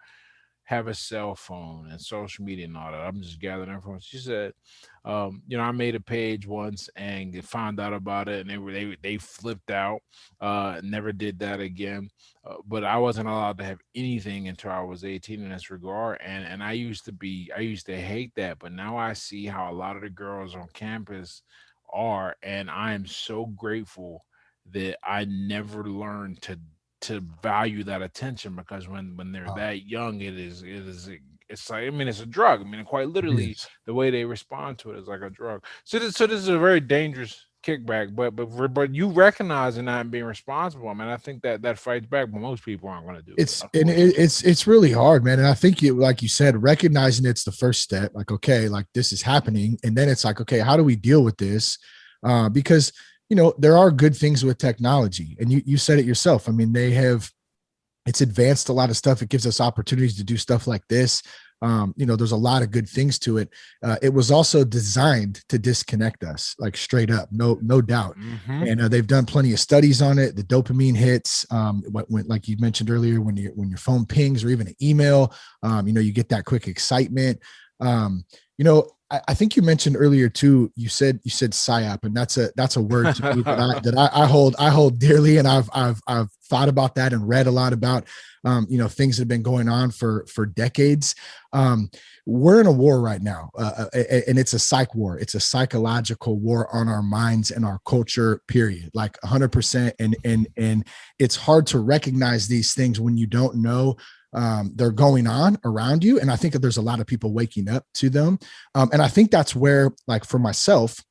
have a cell phone and social media and all that? I'm just gathering information. She said, I made a page once and found out about it, and they flipped out. Never did that again. But I wasn't allowed to have anything until I was 18 in this regard, and I used to hate that, but now I see how a lot of the girls on campus are, and I am so grateful that I never learned to value that attention because when they're that young, it's like, I mean, it's a drug. I mean, quite It literally, is. the way they respond to it is like a drug. So this is a very dangerous kickback. But you recognizing that and being responsible. I mean, I think that fights back, but most people aren't going to do it. Unfortunately. It's really hard, man. And I think you, like you said, recognizing it's the first step. Like, okay, like this is happening, and then it's like, okay, how do we deal with this? Because there are good things with technology, and you said it yourself. I mean, it's advanced a lot of stuff. It gives us opportunities to do stuff like this. There's a lot of good things to it. It was also designed to disconnect us, like straight up, no doubt. Mm-hmm. And they've done plenty of studies on it. The dopamine hits, like you mentioned earlier, when your phone pings or even an email, you get that quick excitement. I think you mentioned earlier too. You said psyop, and that's a word to me I hold dearly, and I've thought about that and read a lot about things that have been going on for decades. We're in a war right now, and it's a psych war. It's a psychological war on our minds and our culture. Period. Like 100%. And it's hard to recognize these things when you don't know they're going on around you. And I think that there's a lot of people waking up to them. And I think that's where, like for myself,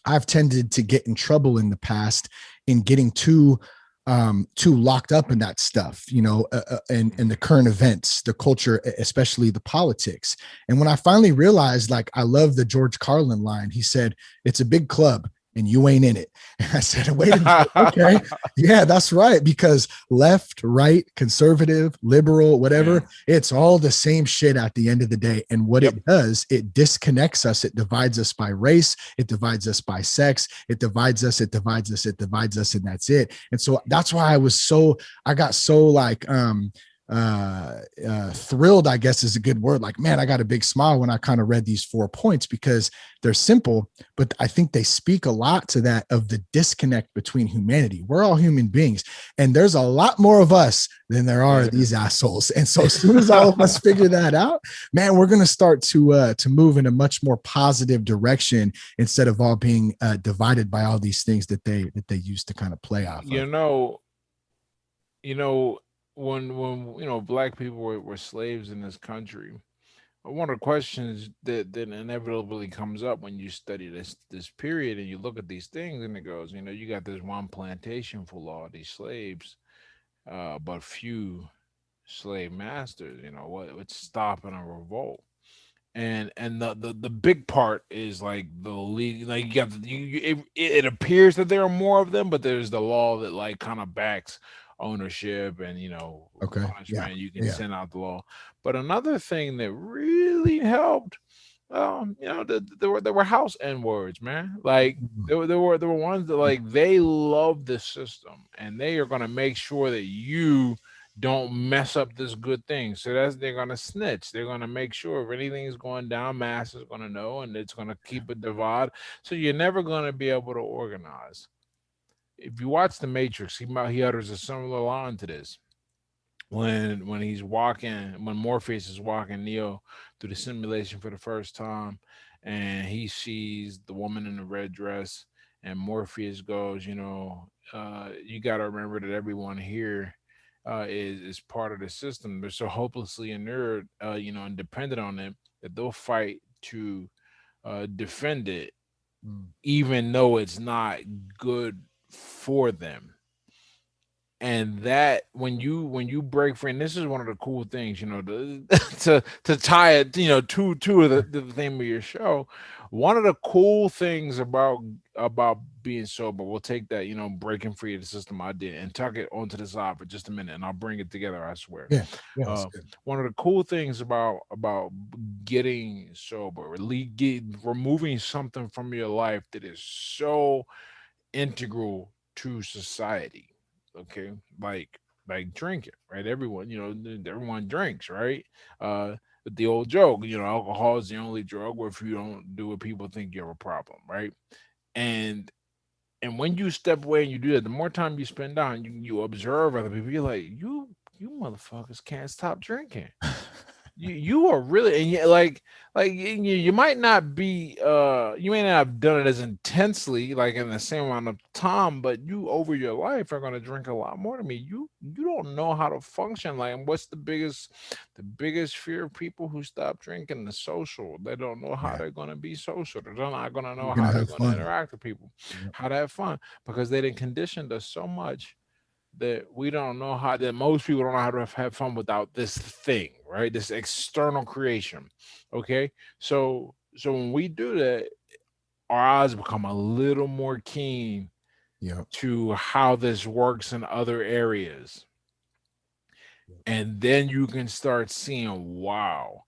I've tended to get in trouble in the past in getting too locked up in that stuff, and the current events, the culture, especially the politics. And when I finally realized, like, I love the George Carlin line. He said, "It's a big club and you ain't in it." And I said, wait a minute. Okay. Yeah, that's right. Because left, right, conservative, liberal, whatever, it's all the same shit at the end of the day. And what it does, it disconnects us. It divides us by race. It divides us by sex. It divides us. It divides us. It divides us. And that's it. And so that's why I got so like, thrilled, I guess is a good word. Like, man, I got a big smile when I kind of read these 4 points because they're simple, but I think they speak a lot to that of the disconnect between humanity. We're all human beings, and there's a lot more of us than there are these assholes. And so as soon as all of us figure that out, man, we're going to start to move in a much more positive direction instead of all being divided by all these things that they used to kind of play off of. When black people were slaves in this country, one of the questions that inevitably comes up when you study this period and you look at these things, and it goes, you got this one plantation full of all these slaves, but few slave masters. What's stopping a revolt? And the big part is like the league, like you got it appears that there are more of them, but there's the law that like kind of backs ownership and punishment. You can send out the law. But another thing that really helped, there were house N words, man. Like there were ones that like they love the system and they are gonna make sure that you don't mess up this good thing. So they're gonna snitch. They're gonna make sure if anything is going down, mass is gonna know, and it's gonna keep a divide. So you're never gonna be able to organize. If you watch The Matrix, he utters a similar line to this when he's walking, when Morpheus is walking Neo through the simulation for the first time, and he sees the woman in the red dress, and Morpheus goes, you got to remember that everyone here is part of the system. They're so hopelessly inured, and dependent on it that they'll fight to defend it, even though it's not good for them. and that when you break free, and this is one of the cool things, to tie it, to the theme of your show. One of the cool things about being sober, we'll take that, breaking free of the system idea and tuck it onto the side for just a minute, and I'll bring it together, I swear. Yeah. Yeah. That's uh good. One of the cool things about getting sober, removing something from your life that is so integral to society. Okay, like drinking, right? Everyone, everyone drinks, right? But the old joke, alcohol is the only drug where if you don't do it, people think you have a problem, right? And when you step away and you do that, the more time you spend down, you observe other people. You're like, you motherfuckers can't stop drinking. You are really, and you might not be you may not have done it as intensely, like in the same amount of time, but you over your life are going to drink a lot more than me. You don't know how to function. Like, and what's the biggest fear of people who stop drinking? The social. They don't know how Yeah. they're going to be social. They're not going to know You're gonna how they're have going to fun. interact with people, Yep. how to have fun, because they didn't conditioned us so much that we don't know how, that most people don't know how to have fun without this thing, right? This external creation. Okay. So when we do that, our eyes become a little more keen Yep. to how this works in other areas. Yep. And then you can start seeing, wow,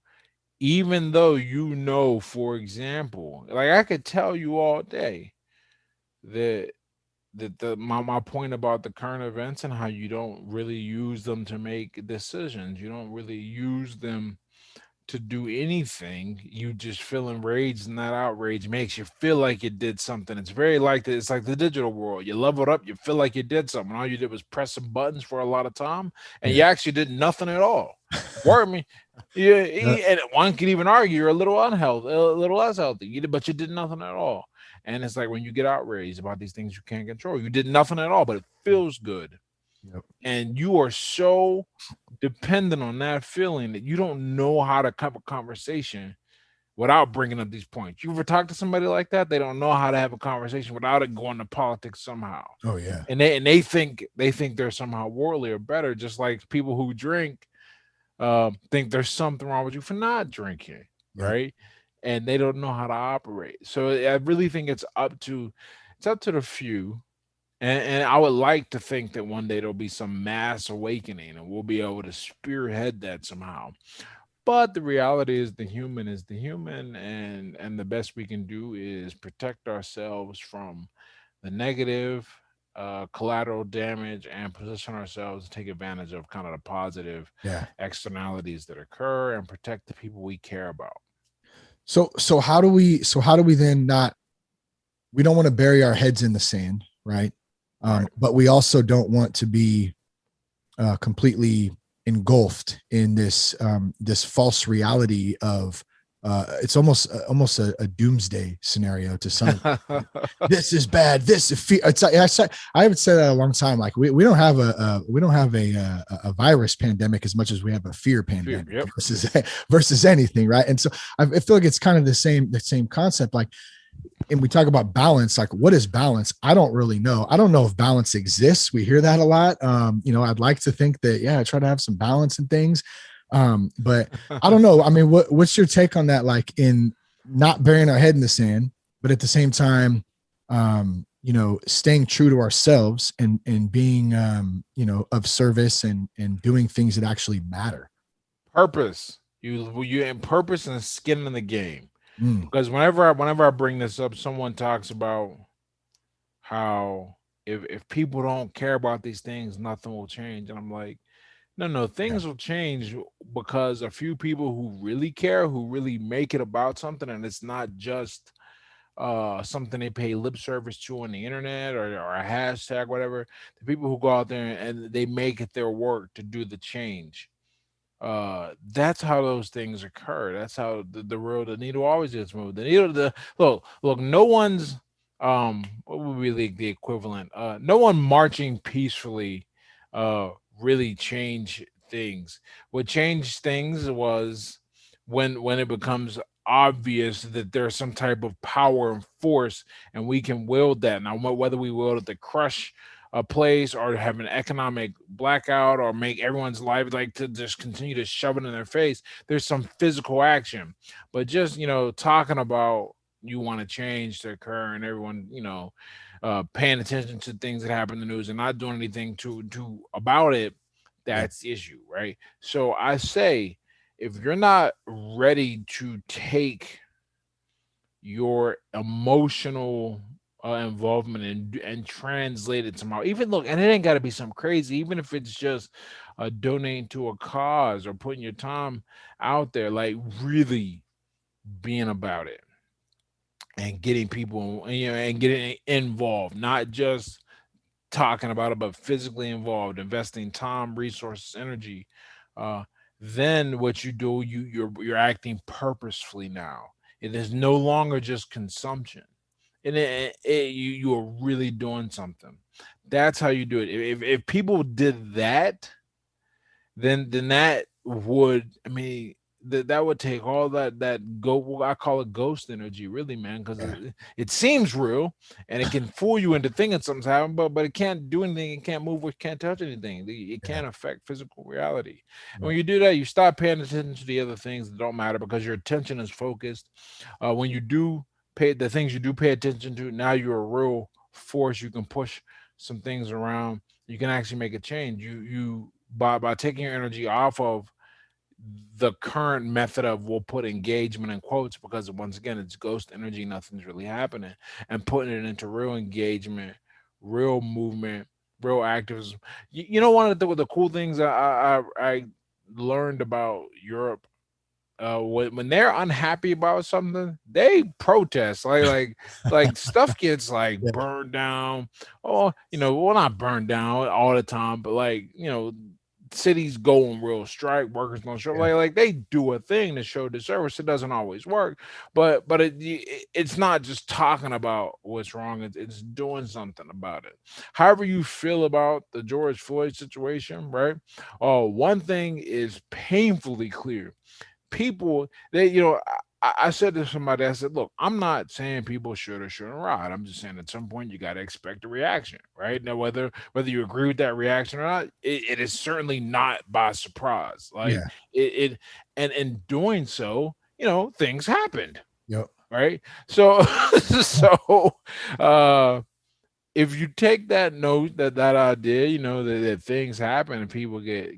even though, for example, like I could tell you all day that my point about the current events and how you don't really use them to make decisions. You don't really use them to do anything. You just feel enraged, and that outrage makes you feel like you did something. It's very like it's like the digital world. You leveled up, you feel like you did something. All you did was press some buttons for a lot of time, and you Yeah. actually did nothing at all. Work me. Yeah, Yeah. and one could even argue you're a little unhealthy, a little less healthy. But you did nothing at all. And it's like when you get outraged about these things you can't control, you did nothing at all, but it feels good. Yep. And you are so dependent on that feeling that you don't know how to have a conversation without bringing up these points. You ever talk to somebody like that? They don't know how to have a conversation without it going to politics somehow. Oh yeah. And they think they're somehow worldly or better, just like people who drink think there's something wrong with you for not drinking, Yep. right? And they don't know how to operate. So I really think it's up to the few. And I would like to think that one day there'll be some mass awakening and we'll be able to spearhead that somehow. But the reality is the human, and the best we can do is protect ourselves from the negative collateral damage and position ourselves to take advantage of kind of the positive Yeah. externalities that occur and protect the people we care about. So how do we then not, we don't want to bury our heads in the sand, right? Right. But we also don't want to be completely engulfed in this false reality of it's almost a doomsday scenario to some. This is bad. I haven't said that a long time. Like we don't have a virus pandemic as much as we have a fear pandemic Yep. versus anything, right? And so I feel like it's kind of the same concept. Like, and we talk about balance. Like, what is balance? I don't really know. I don't know if balance exists. We hear that a lot. I'd like to think that, I try to have some balance in things. But I don't know. I mean, what's your take on that? Like, in not burying our head in the sand, but at the same time, staying true to ourselves and being, of service and doing things that actually matter. Purpose. You in purpose and skin in the game. Mm. Because whenever I bring this up, someone talks about how if people don't care about these things, nothing will change. And I'm like, no, Yeah. things will change because a few people who really care, who really make it about something, and it's not just something they pay lip service to on the internet or a hashtag, whatever. The people who go out there and they make it their work to do the change, that's how those things occur. That's how the needle always gets moved. The needle, the look, no one's what would be the equivalent? No one marching peacefully really changed things. What changed things was when it becomes obvious that there's some type of power and force, and we can wield that. Now, whether we wield it to crush a place or have an economic blackout or make everyone's life like to just continue to shove it in their face. There's some physical action, but just talking about you want to change to occur and everyone paying attention to things that happen in the news and not doing anything to about it. Yeah. That's the issue, right? So I say, if you're not ready to take your emotional involvement and translate it somehow, even look, and it ain't got to be something crazy, even if it's just donating to a cause or putting your time out there, like really being about it and getting people, and getting involved, not just talking about it, but physically involved, investing time, resources, energy. Uh, then what you do, you're acting purposefully now. It is no longer just consumption, and you are really doing something. That's how you do it. If people did that, then that would, I mean, that would take all that go, well, I call it ghost energy, really, man, because Yeah. it seems real and it can fool you into thinking something's happening, but it can't do anything, it can't move, it can't touch anything, it Yeah. can't affect physical reality. And Yeah. when you do that, you stop paying attention to the other things that don't matter because your attention is focused. When you do pay the things you do pay attention to, now you're a real force. You can push some things around. You can actually make a change. You by taking your energy off of the current method of, we'll put engagement in quotes because once again it's ghost energy, nothing's really happening, and putting it into real engagement, real movement, real activism. One of the cool things I learned about Europe, when they're unhappy about something, they protest. Like stuff gets like Yeah. burned down. Oh, well, not burned down all the time, but like cities go on real strike, workers go on strike. Yeah. Like they do a thing to show the service. It doesn't always work, but it's not just talking about what's wrong. It's doing something about it. However you feel about the George Floyd situation, right? One thing is painfully clear: people, I said to somebody, I said, look, I'm not saying people should or shouldn't ride. I'm just saying at some point you got to expect a reaction, right? Now, whether you agree with that reaction or not, it is certainly not by surprise. Like Yeah. it and in doing so, things happened, Yep. right? So so uh if you take that note, that idea, that things happen and people get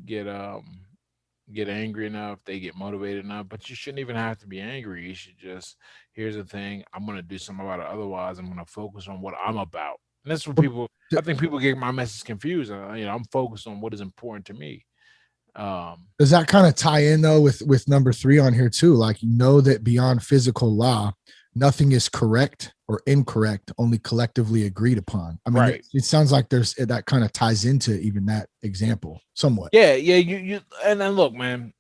angry enough, they get motivated enough, but you shouldn't even have to be angry. You should just, here's the thing, I'm going to do something about it. Otherwise, I'm going to focus on what I'm about. And that's what Well, people, d- I think people get my message confused. I'm focused on what is important to me. Does that kind of tie in though with number 3 on here too? Like, that beyond physical law, nothing is correct or incorrect, only collectively agreed upon. I mean, right. it sounds like that kind of ties into even that example somewhat. Yeah. And then look, man,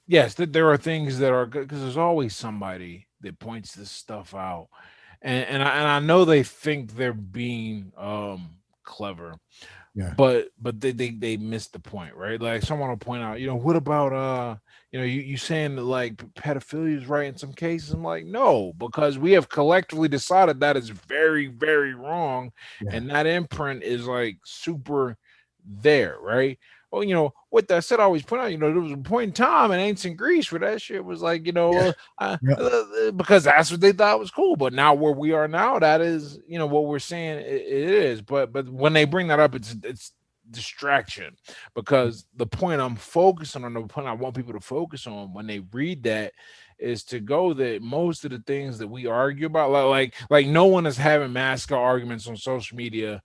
yes, there are things that are good because there's always somebody that points this stuff out. And I know they think they're being clever, Yeah. but they missed the point, right? Like someone will point out, what about you saying that like pedophilia is right in some cases? I'm like, no, because we have collectively decided that is very, very wrong, Yeah. and that imprint is like super there, right? Well, with that said, I always point out, there was a point in time in ancient Greece where that shit was like, Yeah. Yeah. because that's what they thought was cool. But now where we are now, that is, what we're saying it is. But when they bring that up, it's distraction, because the point I'm focusing on, the point I want people to focus on when they read that, is to go that most of the things that we argue about, like no one is having massive arguments on social media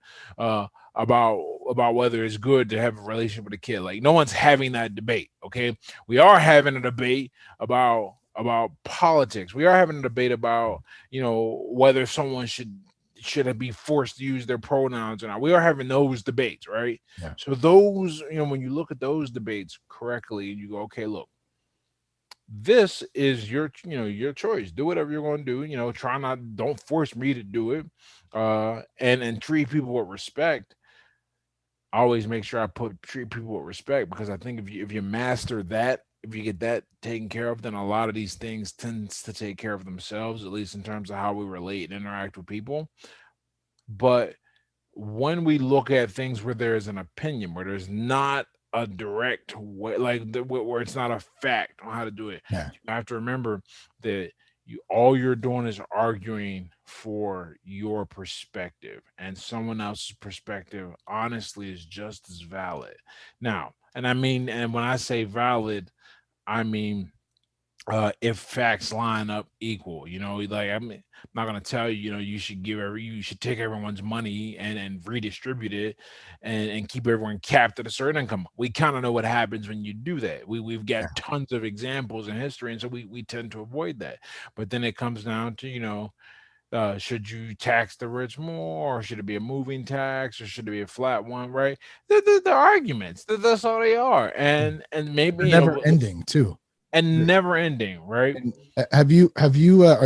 about whether it's good to have a relationship with a kid. Like no one's having that debate. Okay, we are having a debate about politics. We are having a debate about whether someone should it be forced to use their pronouns or not. We are having those debates, right? Yeah. So those, when you look at those debates correctly, and you go, okay, look, this is your choice. Do whatever you're going to do. Try not, don't force me to do it. And treat people with respect. I always make sure I treat people with respect, because I think if you master that, if you get that taken care of, then a lot of these things tends to take care of themselves, at least in terms of how we relate and interact with people. But when we look at things where there is an opinion, where there's not a direct way, like where it's not a fact on how to do it, Yeah. you have to remember that all you're doing is arguing for your perspective, and someone else's perspective honestly is just as valid. Now, and I mean, and when I say valid, I mean if facts line up equal, like I'm not gonna tell you, you should you should take everyone's money and redistribute it and keep everyone capped at a certain income. We kind of know what happens when you do that. We've got Yeah. tons of examples in history, and so we tend to avoid that. But then it comes down to, should you tax the rich more, or should it be a moving tax, or should it be a flat one, right? The arguments, that's all they are. And They're maybe, never ending too. and never ending, right? And are you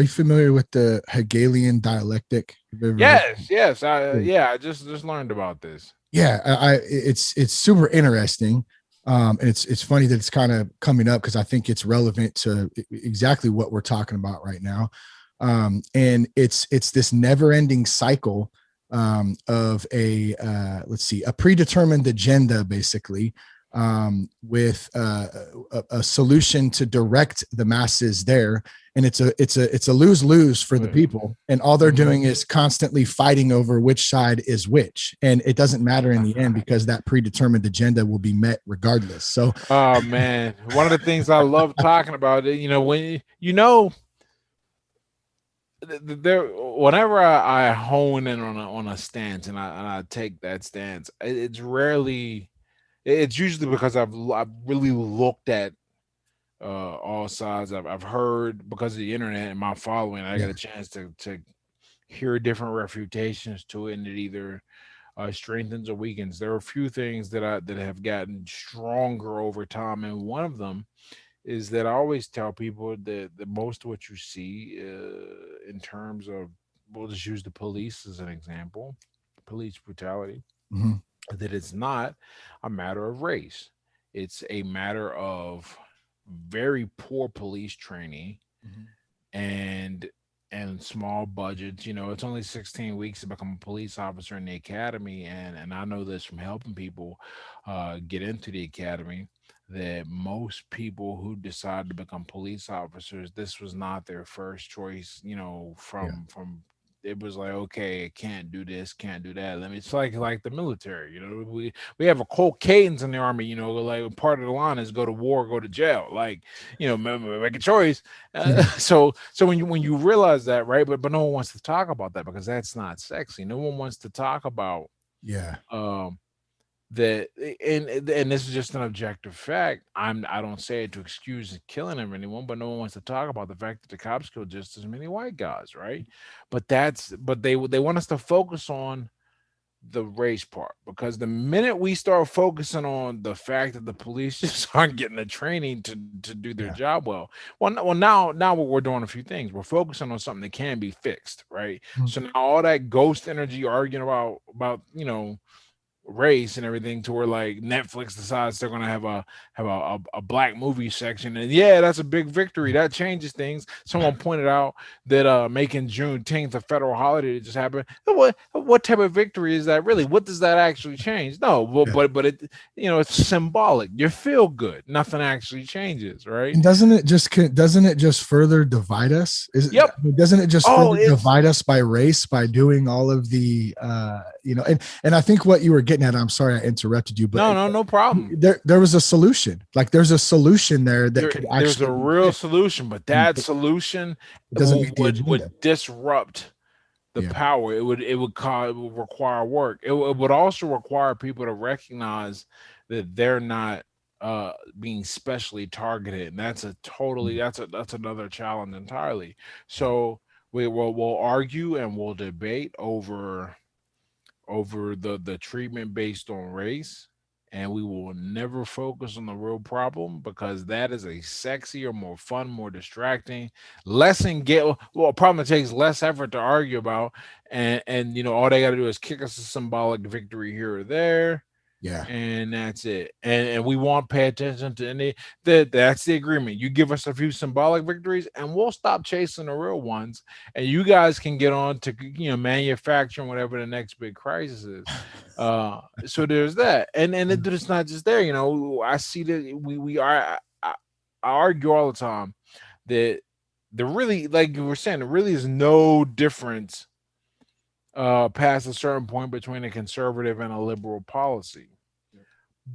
familiar with the Hegelian dialectic? Have you ever heard? Yes. I just learned about this. Yeah, it's super interesting. And it's funny that it's kind of coming up because I think it's relevant to exactly what we're talking about right now. And it's this never-ending cycle of a predetermined agenda, basically, with a solution to direct the masses there, and it's a lose-lose for the people, and all they're doing is constantly fighting over which side is which, and it doesn't matter in the end because that predetermined agenda will be met regardless. So Oh man, one of the things I love talking about, when there, whenever I hone in on a stance, and I take that stance, it's usually because I've really looked at all sides. I've heard, because of the internet and my following, I yeah, got a chance to hear different refutations to it, and it either strengthens or weakens. There are a few things that have gotten stronger over time, and one of them is that I always tell people that most of what you see in terms of, we'll just use the police as an example, police brutality, mhm, that it's not a matter of race. It's a matter of very poor police training mhm, and small budgets. It's only 16 weeks to become a police officer in the academy, and I know this from helping people get into the academy, that most people who decide to become police officers, this was not their first choice. yeah, From it was like, okay, I can't do this, can't do that. It's like the military. We have a Colt cadence in the army. Like part of the line is go to war, go to jail. Like, make a choice. So when you realize that, right? But no one wants to talk about that because that's not sexy. No one wants to talk about yeah, um that, and this is just an objective fact. I don't say it to excuse the killing of anyone, but no one wants to talk about the fact that the cops killed just as many white guys, right? But they want us to focus on the race part, because the minute we start focusing on the fact that the police just aren't getting the training to do their yeah, job well, now what we're doing, a few things, we're focusing on something that can be fixed, right? mhm, So now all that ghost energy arguing about race and everything, to where like Netflix decides they're gonna have a black movie section, and yeah, that's a big victory. That changes things. Someone pointed out that making Juneteenth a federal holiday that just happened. What type of victory is that really? What does that actually change? No, yeah. but it, it's symbolic. You feel good. Nothing actually changes, right? And doesn't it just further divide us? Yep. Doesn't it just Oh, further it's divide us by race by doing all of the and I think what you were getting at, I'm sorry I interrupted you, but no problem. there was a solution. Like there's a solution there that could There's a actually be real fixed. solution, but And that solution it doesn't meet the agenda. would disrupt the Yeah. power. It would require work. It would also require people to recognize that they're not being specially targeted, and that's another challenge entirely. So we'll argue and we'll debate over the treatment based on race, and we will never focus on the real problem, because that is a sexier, more fun, more distracting, less engage, well, a problem that takes less effort to argue about, and all they got to do is kick us a symbolic victory here or there, Yeah. And that's it. And we won't pay attention to any that's the agreement. You give us a few symbolic victories and we'll stop chasing the real ones. And you guys can get on to manufacturing whatever the next big crisis is. So there's that. And it's not just there. I see that we are I argue all the time that there really, like you were saying, there really is no difference past a certain point between a conservative and a liberal policy.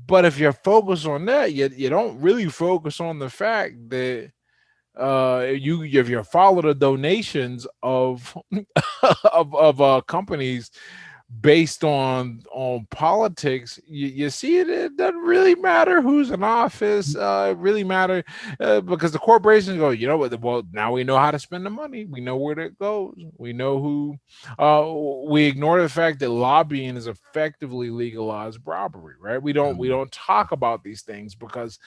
But if you're focused on that, you don't really focus on the fact that if you follow the donations of of companies based on politics, you see it doesn't really matter who's in office. It really matter because the corporations go, you know what? Well, now we know how to spend the money. We know where it goes. We know who. We ignore the fact that lobbying is effectively legalized robbery, right? We don't talk about these things because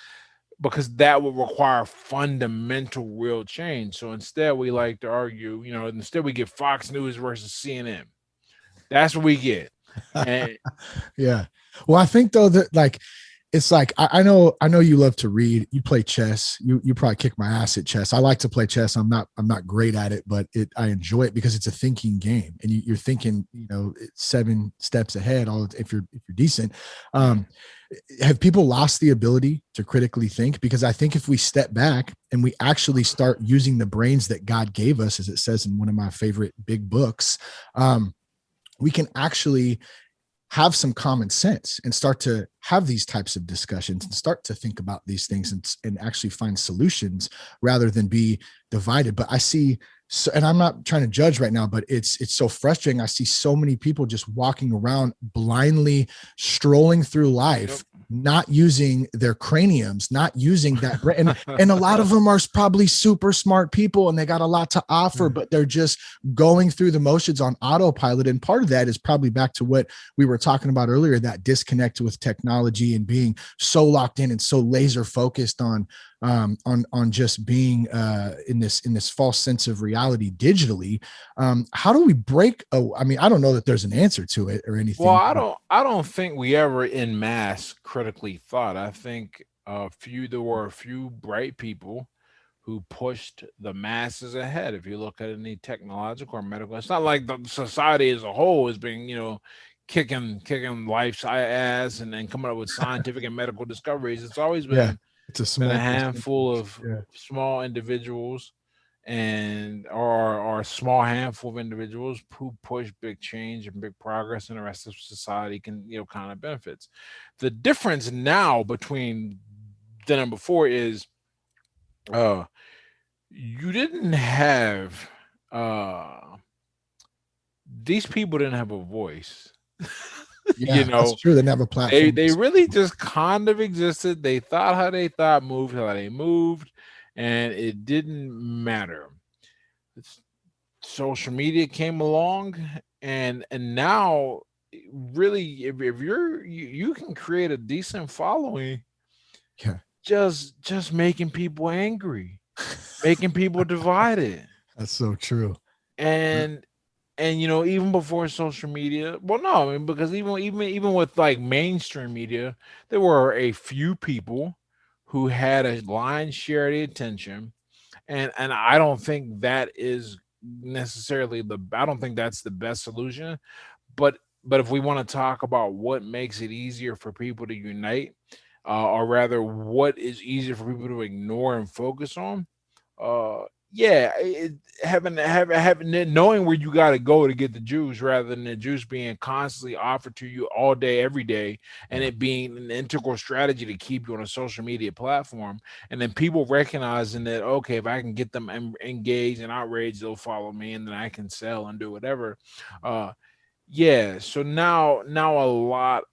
that would require fundamental real change. So instead, we like to argue, instead we get Fox News versus CNN. That's what we get. And Yeah. Well, I think though that like it's like I know you love to read. You play chess. You probably kick my ass at chess. I like to play chess. I'm not great at it, but I enjoy it because it's a thinking game, and you're thinking 7 steps ahead. If you're decent. Have people lost the ability to critically think? Because I think if we step back and we actually start using the brains that God gave us, as it says in one of my favorite big books, we can actually have some common sense and start to have these types of discussions and start to think about these things and actually find solutions rather than be divided. But I see, so, and I'm not trying to judge right now, but it's so frustrating. I see so many people just walking around blindly strolling through life, not using their craniums, not using that brain. And a lot of them are probably super smart people and they got a lot to offer, but they're just going through the motions on autopilot. And part of that is probably back to what we were talking about earlier, that disconnect with technology and being so locked in and so laser focused on just being in this false sense of reality digitally. How do we break? I don't know that there's an answer to it or anything. Well, I don't think we ever in mass critically thought. I think there were a few bright people who pushed the masses ahead. If you look at any technological or medical, it's not like the society as a whole has been, kicking life's ass and then coming up with scientific and medical discoveries. It's always been it's a handful of small individuals or a small handful of individuals who push big change and big progress, and the rest of society can kind of benefits. The difference now between then and before is you didn't have these people didn't have a voice. That's true. They didn't have a platform. They really just kind of existed. They thought how they thought, moved how they moved, and it didn't matter. Social media came along, and now really, if you can create a decent following, just making people angry, making people divided. That's so true. And even before social media, well, no, I mean, because even with like mainstream media, there were a few people who had a lion's share of the attention, and I don't think that is necessarily I don't think that's the best solution. But if we want to talk about what makes it easier for people to unite, or rather, what is easier for people to ignore and focus on, having knowing where you got to go to get the juice rather than the juice being constantly offered to you all day every day, and it being an integral strategy to keep you on a social media platform, and then people recognizing that, okay, if I can get them engaged and outraged, they'll follow me, and then I can sell and do whatever. So now a lot,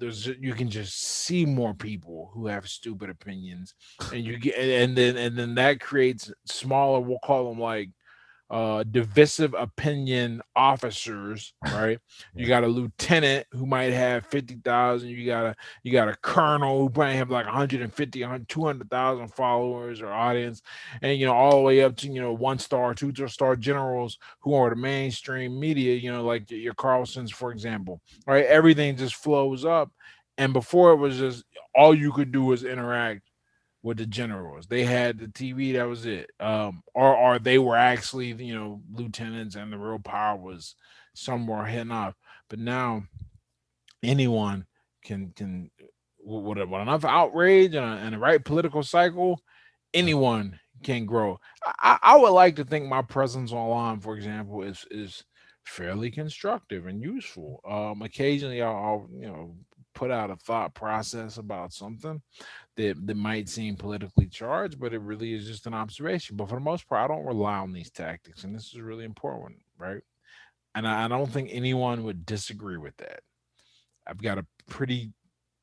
you can just see more people who have stupid opinions, and you get and then that creates smaller, we'll call them like divisive opinion officers, right? You got a lieutenant who might have 50,000. You got a colonel who might have like 150, 200,000 followers or audience, and all the way up to 1-star, 2-star generals who are the mainstream media. Like your Carlsons, for example, right? Everything just flows up, And before it was just all you could do was interact with the generals. They had the TV, that was it. Or they were actually, lieutenants, and the real power was somewhere hidden off. But now anyone can with enough outrage and the right political cycle, anyone can grow. I would like to think my presence online, for example, is fairly constructive and useful. Occasionally I'll put out a thought process about something that might seem politically charged, but it really is just an observation. But for the most part, I don't rely on these tactics, and this is really important, right? And I don't think anyone would disagree with that. I've got a pretty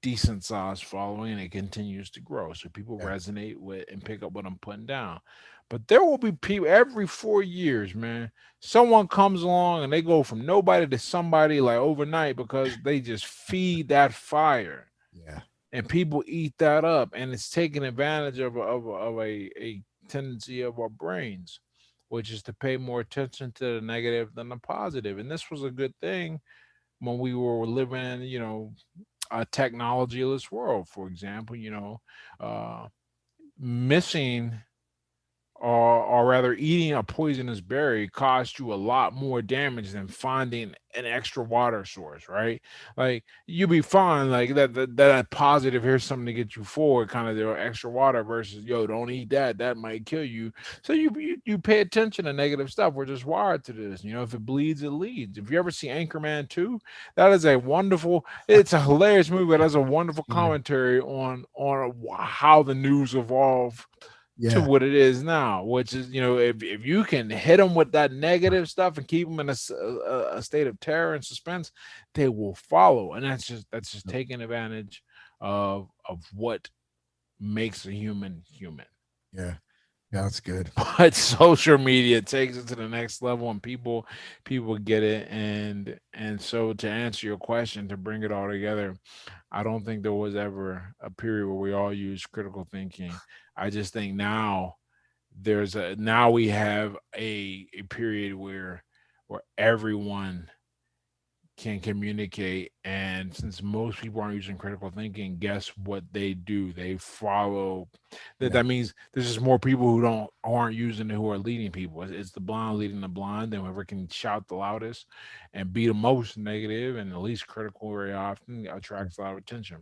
decent sized following, and it continues to grow. So people resonate with and pick up what I'm putting down. But there will be people every 4 years, man. Someone comes along and they go from nobody to somebody like overnight because they just feed that fire. Yeah. And people eat that up, and it's taking advantage of a tendency of our brains, which is to pay more attention to the negative than the positive. And this was a good thing when we were living in, a technologyless world, for example, missing or rather eating a poisonous berry cost you a lot more damage than finding an extra water source, right? Like you'll be fine, like that positive, here's something to get you forward, kind of the extra water versus don't eat that might kill you. So you pay attention to negative stuff. We're just wired to this. If it bleeds, it leads. If you ever see Anchorman 2, that is it's a hilarious movie, but that's a wonderful commentary on how the news evolved to what it is now, which is, if you can hit them with that negative stuff and keep them in a state of terror and suspense, they will follow. And that's just taking advantage of what makes a human human. Yeah, that's good. But social media takes it to the next level, and people get it. And so to answer your question, to bring it all together, I don't think there was ever a period where we all used critical thinking. I just think now we have a period where everyone can communicate, and since most people aren't using critical thinking, guess what they do? They follow. That means there's just more people who aren't using it, who are leading people. It's the blind leading the blind, and whoever can shout the loudest and be the most negative and the least critical very often attracts a lot of attention.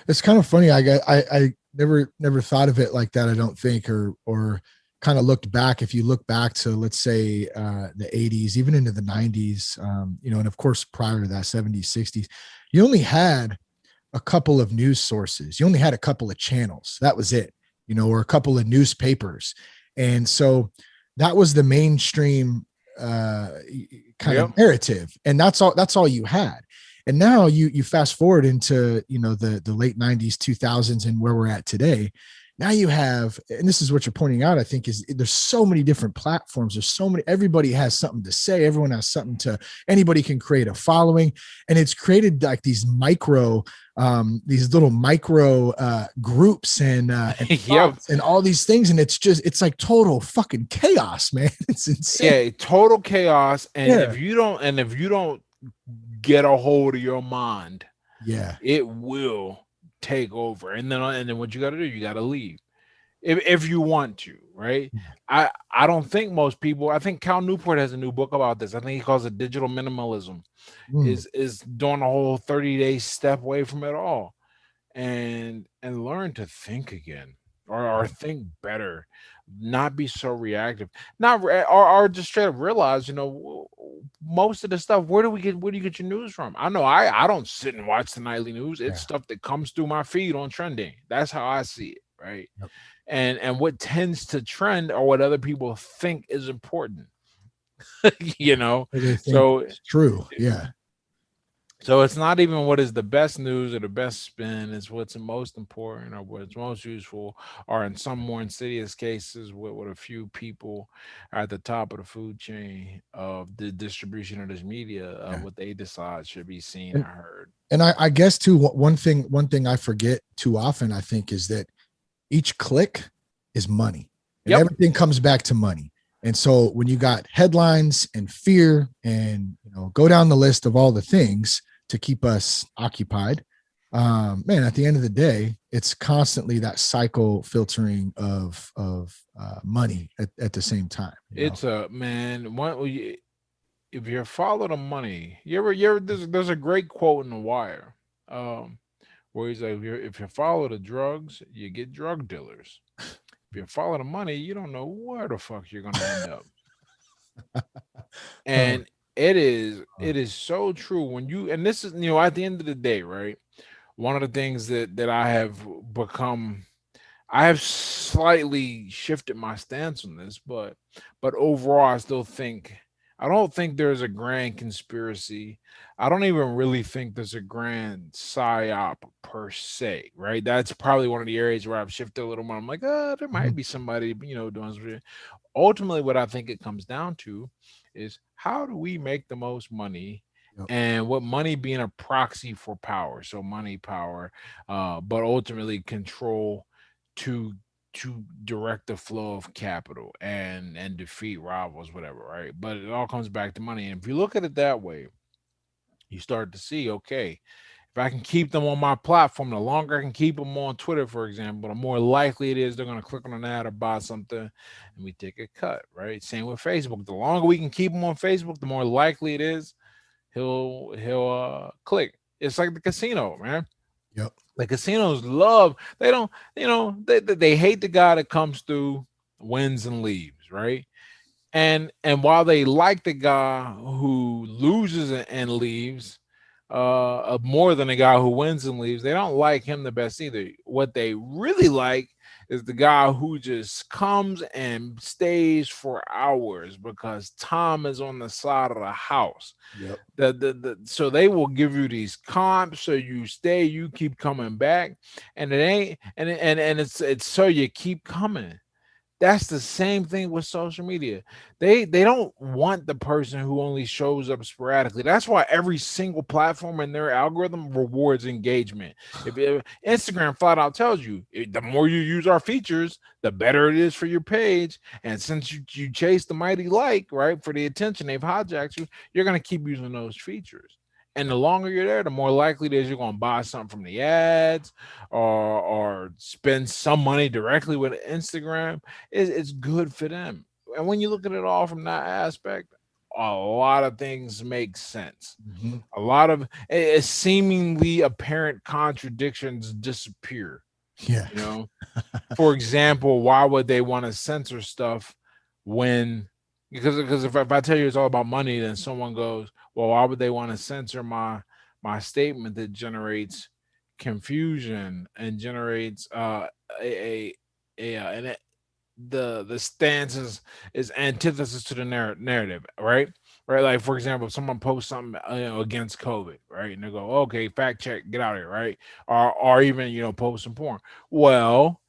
It's kind of funny. I never thought of it like that. I don't think, or kind of looked back. If you look back to, let's say, the 80s, even into the 90s, and of course, prior to that, 70s, 60s, you only had a couple of news sources. You only had a couple of channels. That was it, or a couple of newspapers. And so that was the mainstream kind of narrative. And that's all you had. And now you fast forward into, the late 90s, 2000s, and where we're at today. Now you have, and this is what you're pointing out, I think, is there's so many different platforms. There's so many, everybody has something to say. Everyone has something anybody can create a following. And it's created like these little micro groups and and all these things. And it's like total fucking chaos, man. It's insane. Yeah, total chaos. And if you don't get a hold of your mind, it will take over. And then what you got to do, you got to leave if you want to, right? I don't think most people, I think Cal Newport has a new book about this. I think he calls it digital minimalism. Is doing a whole 30-day step away from it all and learn to think again or think better, not be so reactive, or just straight up realize, most of the stuff, where do you get your news from? I know I don't sit and watch the nightly news. It's stuff that comes through my feed on trending. That's how I see it, right? Yep. And what tends to trend or what other people think is important. So it's true. Yeah. So it's not even what is the best news or the best spin. It's what's the most important or what's most useful, or in some more insidious cases, what a few people at the top of the food chain of the distribution of this media, what they decide should be seen or heard. And I guess too, one thing I forget too often, I think, is that each click is money, and everything comes back to money. And so when you got headlines and fear and, go down the list of all the things to keep us occupied, man, at the end of the day, it's constantly that cycle filtering of money at the same time. It's a man. If you follow the money, you ever there's a great quote in The Wire, where he's like, if you follow the drugs, you get drug dealers. If you follow the money, you don't know where the fuck you're gonna end up. Oh, And it is so true when you, and this is, at the end of the day, right? One of the things that I have become, I have slightly shifted my stance on this, but overall, I don't think there's a grand conspiracy. I don't even really think there's a grand psyop per se, right? That's probably one of the areas where I've shifted a little more. I'm like, there might be somebody, doing something. Ultimately, what I think it comes down to is how do we make the most money, yep. and what money being a proxy for power. So money, power, but ultimately control to direct the flow of capital and defeat rivals, whatever, right? But it all comes back to money. And if you look at it that way, you start to see, okay, if I can keep them on my platform, the longer I can keep them on Twitter, for example, the more likely it is they're going to click on an ad or buy something, and we take a cut, right? Same with Facebook. The longer we can keep them on Facebook, the more likely it is he'll click. It's like the casino, man. Yep. The casinos love, they don't, they hate the guy that comes through, wins and leaves, right? And while they like the guy who loses and leaves, more than the guy who wins and leaves, they don't like him the best either. What they really like is the guy who just comes and stays for hours because Tom is on the side of the house. Yep. So they will give you these comps so you stay, you keep coming back, and it ain't, and it's so you keep coming. That's the same thing with social media. They don't want the person who only shows up sporadically. That's why every single platform in their algorithm rewards engagement. If Instagram flat out tells you, the more you use our features, the better it is for your page. And since you chase the mighty like, right, for the attention, they've hijacked you, you're gonna keep using those features. And the longer you're there, the more likely it is you're going to buy something from the ads, or spend some money directly with Instagram. It's good for them. And when you look at it all from that aspect, a lot of things make sense. Mm-hmm. A lot of seemingly apparent contradictions disappear. Yeah. For example, why would they want to censor stuff when, because if I tell you it's all about money, then someone goes, well, why would they want to censor my statement that generates confusion and generates and the stance is antithesis to the narrative, right? Right, like for example, if someone posts something against COVID, right, and they go, okay, fact check, get out of here, right, or even post some porn. Well,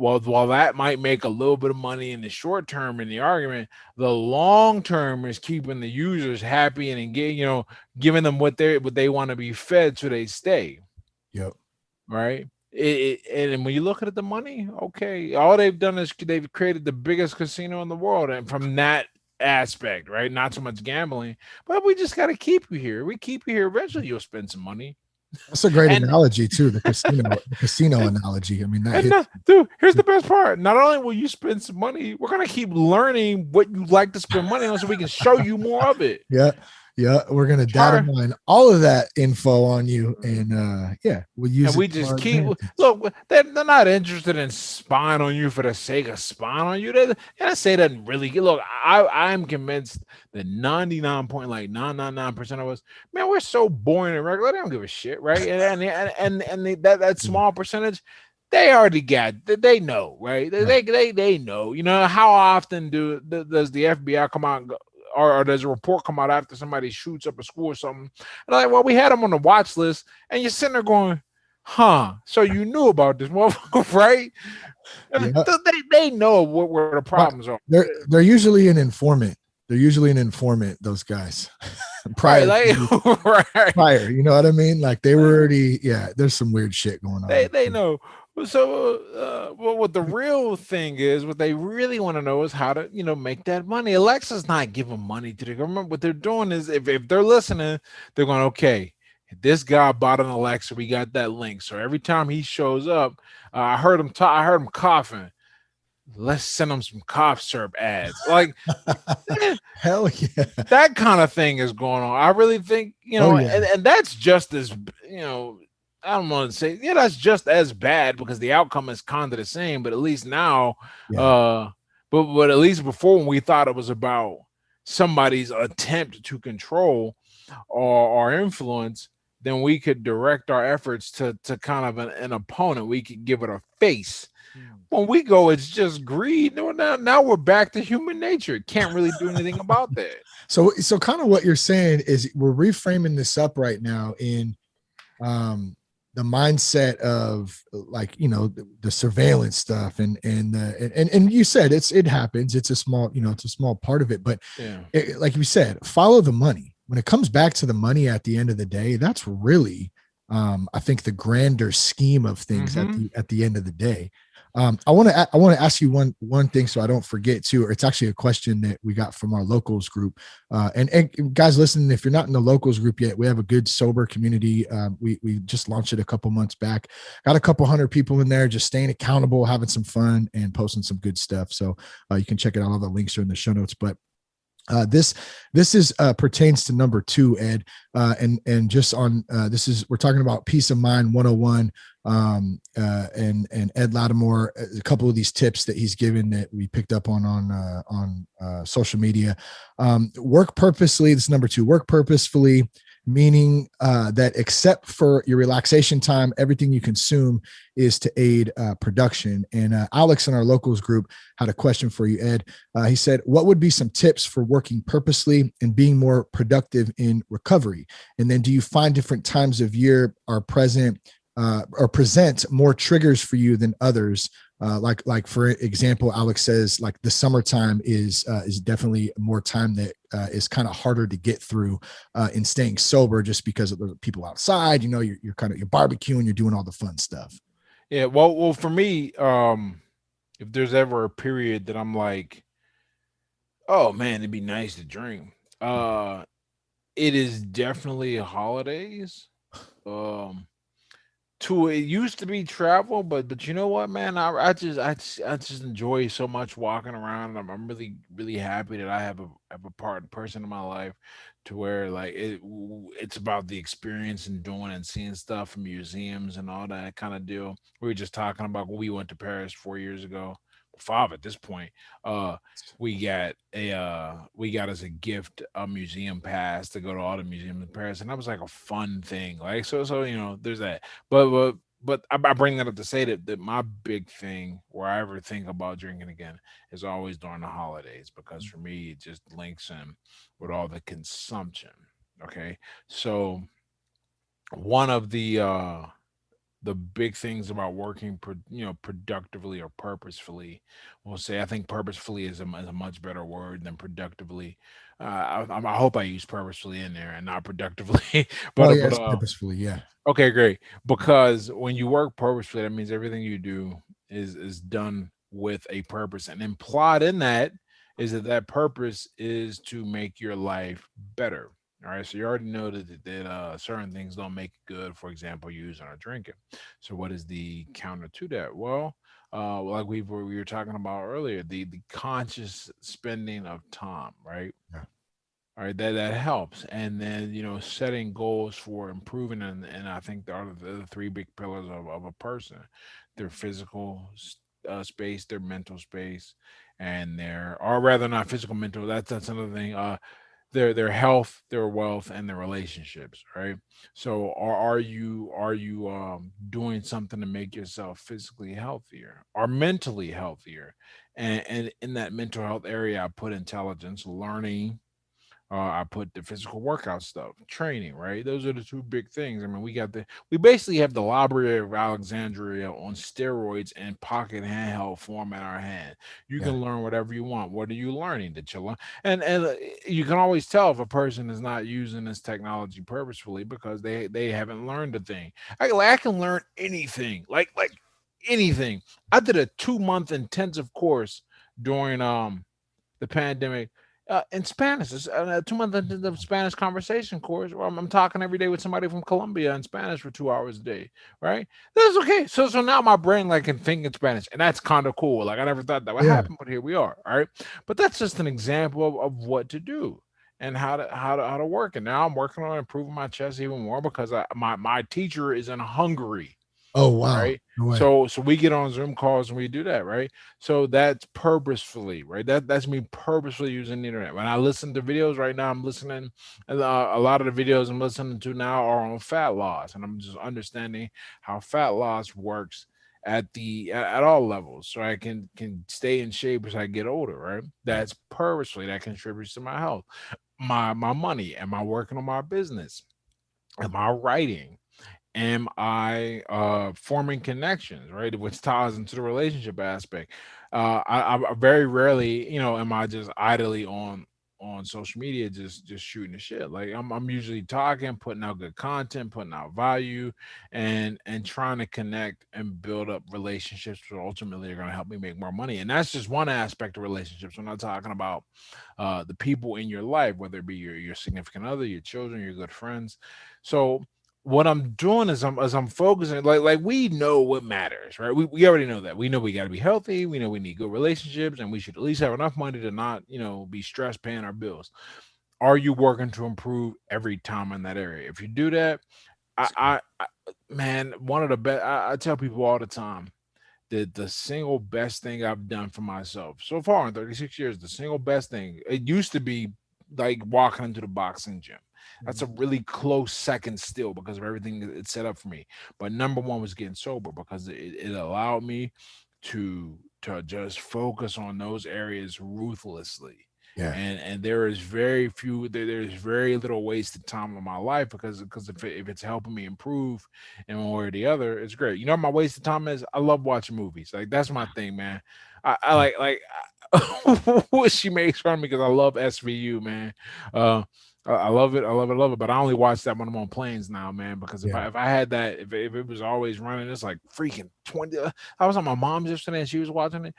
while that might make a little bit of money in the short term in the argument, the long term is keeping the users happy and engaged, giving them what they want to be fed so they stay. Yep. Right. And when you look at the money, okay, all they've done is they've created the biggest casino in the world, and from that aspect, right, not so much gambling, but we just got to keep you here. We keep you here. Eventually, you'll spend some money. That's a great And analogy too. The casino analogy. I mean, that hits. dude, here's the best part. Not only will you spend some money, we're gonna keep learning what you like to spend money on, so we can show you more of it. Yeah. Yeah. We're gonna data mine all of that info on you, and we'll use. And we just keep look. They're not interested in spying on you for the sake of spying on you. They say that really. Look, I'm convinced that 99.999% of us, man, we're so boring and regular. They don't give a shit, right? And that small percentage, they already got. They know, right? They know. How often does the FBI come out and go, or does a report come out after somebody shoots up a school or something? And I'm like, well, we had them on the watch list, and you're sitting there going, huh? So you knew about this, right? Yeah. They know where the problems are. They're usually an informant. Those guys. prior, right. Prior, you know what I mean? Like they were already, there's some weird shit going on. They know. So, what the real thing is, what they really want to know is how to, make that money. Alexa's not giving money to the government. What they're doing is, if they're listening, they're going, okay, This guy bought an Alexa. We got that link. So every time he shows up, I heard him talk. I heard him coughing. Let's send him some cough syrup ads. Like Hell yeah. that kind of thing is going on. I really think, Oh yeah. and that's just as, I don't want to say, yeah, that's just as bad because the outcome is kind of the same, but at least now, Yeah. but at least before when we thought it was about somebody's attempt to control or influence, then we could direct our efforts to kind of an opponent. We could give it a face. When we go, it's just greed. No, now we're back to human nature. Can't really do anything about that. So kind of what you're saying is we're reframing this up right now in the mindset of like, the surveillance stuff and you said it happens. It's a small, it's a small part of it, but Yeah. Like you said, follow the money. When it comes back to the money at the end of the day, that's really, I think the grander scheme of things at the end of the day. I want to ask you one thing so I don't forget too. Or it's actually a question that we got from our locals group. And guys, listening, if you're not in the locals group yet, we have a good sober community. We just launched it a couple months back. Got a couple hundred people in there, just staying accountable, having some fun, and posting some good stuff. So you can check it out. All the links are in the show notes. But this is pertains to number 2, Ed, and just on we're talking about peace of mind 101, and Ed Latimore, a couple of these tips that he's given that we picked up on social media. Work purposely. This is number 2. Work purposefully, meaning that except for your relaxation time, everything you consume is to aid production. And Alex in our locals group had a question for you, Ed. He said, what would be some tips for working purposely and being more productive in recovery? And then do you find different times of year are present or present more triggers for you than others? Like for example, Alex says like the summertime is definitely more time that is kind of harder to get through in staying sober, just because of the people outside. You're kind of, you're barbecuing, you're doing all the fun stuff. Yeah. Well, for me, if there's ever a period that I'm like, oh man, it'd be nice to drink. It is definitely holidays. Um, it used to be travel, but you know what, man, I just enjoy so much walking around. I'm really happy that I have a person in my life to where like it's about the experience and doing and seeing stuff in museums and all that kind of deal. We were just talking about when we went to Paris 4 years ago, 5 at this point. uh we got as a gift a museum pass to go to all the museums in Paris, and that was like a fun thing. Like so there's that. But I bring that up to say that my big thing where I ever think about drinking again is always during the holidays, because for me it just links in with all the consumption. Okay, so one of the big things about working productively or purposefully, we'll say, I think purposefully is a much better word than productively. I hope I use purposefully in there and not productively. Oh but yeah, it's purposefully. Yeah. okay, great. Because when you work purposefully, that means everything you do is done with a purpose, and implied in that is that purpose is to make your life better. All right, so you already know that certain things don't make it good. For example, using or drinking. So, what is the counter to that? Well, like we were talking about earlier, the conscious spending of time, right? Yeah. All right, that helps. And then, setting goals for improving, and I think there are the three big pillars of a person: their physical space, their mental space, and or rather, not physical, mental. That's another thing. Their health, their wealth, and their relationships. Right. So, are you doing something to make yourself physically healthier or mentally healthier? And in that mental health area, I put intelligence, learning. I put the physical workout stuff, training, right? Those are the two big things. I mean, we basically have the Library of Alexandria on steroids and pocket handheld form in our hand. You Yeah. can learn whatever you want. What are you learning? That you learn, and you can always tell if a person is not using this technology purposefully because they haven't learned a thing. I can learn anything, like anything. I did a 2-month intensive course during the pandemic, in Spanish. It's a 2 month intensive Spanish conversation course where I'm talking every day with somebody from Colombia in Spanish for 2 hours a day, right? That's okay. So now my brain like can think in Spanish, and that's kind of cool. Like I never thought that would Yeah. happen, but here we are, all right? But that's just an example of what to do and how to work. And now I'm working on improving my chess even more because my teacher is in Hungary, Oh, wow. right? No way. So we get on Zoom calls and we do that, right? So that's purposefully, right? That's me purposefully using the internet. When I listen to videos right now, I'm listening. A lot of the videos I'm listening to now are on fat loss, and I'm just understanding how fat loss works at all levels, so I can stay in shape as I get older, right? That's purposefully that contributes to my health, my money. Am I working on my business? Am I writing? Am I forming connections, right? Which ties into the relationship aspect. I very rarely, am I just idly on social media just shooting the shit. Like I'm usually talking, putting out good content, putting out value, and trying to connect and build up relationships that ultimately are going to help me make more money. And that's just one aspect of relationships. We're not talking about the people in your life, whether it be your significant other, your children, your good friends. So what I'm doing is I'm focusing, like we know what matters, right? We already know that. We know we got to be healthy. We know we need good relationships, and we should at least have enough money to not be stressed paying our bills. Are you working to improve every time in that area? If you do that, I man, one of the best. I tell people all the time that the single best thing I've done for myself so far in 36 years, the single best thing, it used to be like walking into the boxing gym. That's a really close second still because of everything that it set up for me. But number one was getting sober because it allowed me to just focus on those areas ruthlessly. Yeah. And there is very few there's very little wasted time in my life because if it's helping me improve in one way or the other, it's great. You know what my wasted time is? I love watching movies. Like that's my thing, man. I she makes fun of me because I love SVU, man. I love it. I love it. I love it. But I only watch that when I'm on planes now, man. Because if Yeah. I had that, if it was always running, it's like freaking 20. I was on my mom's yesterday and she was watching it.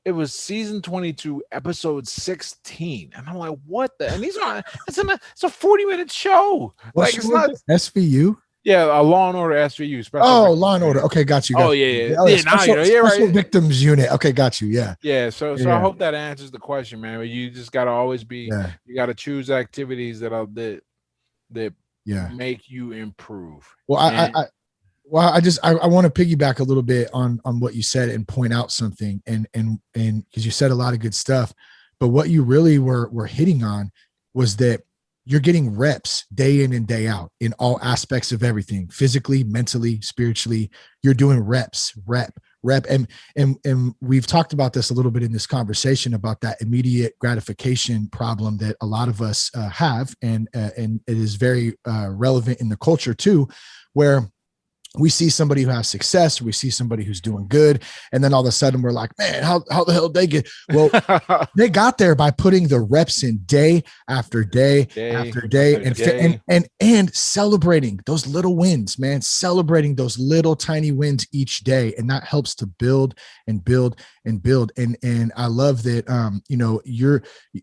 It was season 22, episode 16. And I'm like, what the? And these are, it's a 40-minute show. What Like, show it's was not, it? SVU? yeah, a Law and Order SVU, Special Oh, Victims Law and Order. Unit. Okay, got you. Oh, Got yeah, you. yeah. Oh, yeah. Yeah, now you know. Yeah, Special right. Victims Unit. Okay, got you. Yeah. Yeah, so I Yeah. hope that answers the question, man. You just gotta always be, Yeah. you gotta choose activities that Yeah. make you improve. Well, And I want to piggyback a little bit on what you said and point out something and because you said a lot of good stuff, but what you really were hitting on was that you're getting reps day in and day out in all aspects of everything, physically, mentally, spiritually. You're doing rep, and we've talked about this a little bit in this conversation about that immediate gratification problem that a lot of us have, and it is very relevant in the culture too, where we see somebody who has success, we see somebody who's doing good, and then all of a sudden we're like, man, how the hell did they get? Well, they got there by putting the reps in day after day after day, and celebrating those little wins, man, celebrating those little tiny wins each day, and that helps to build and build and build. And I love that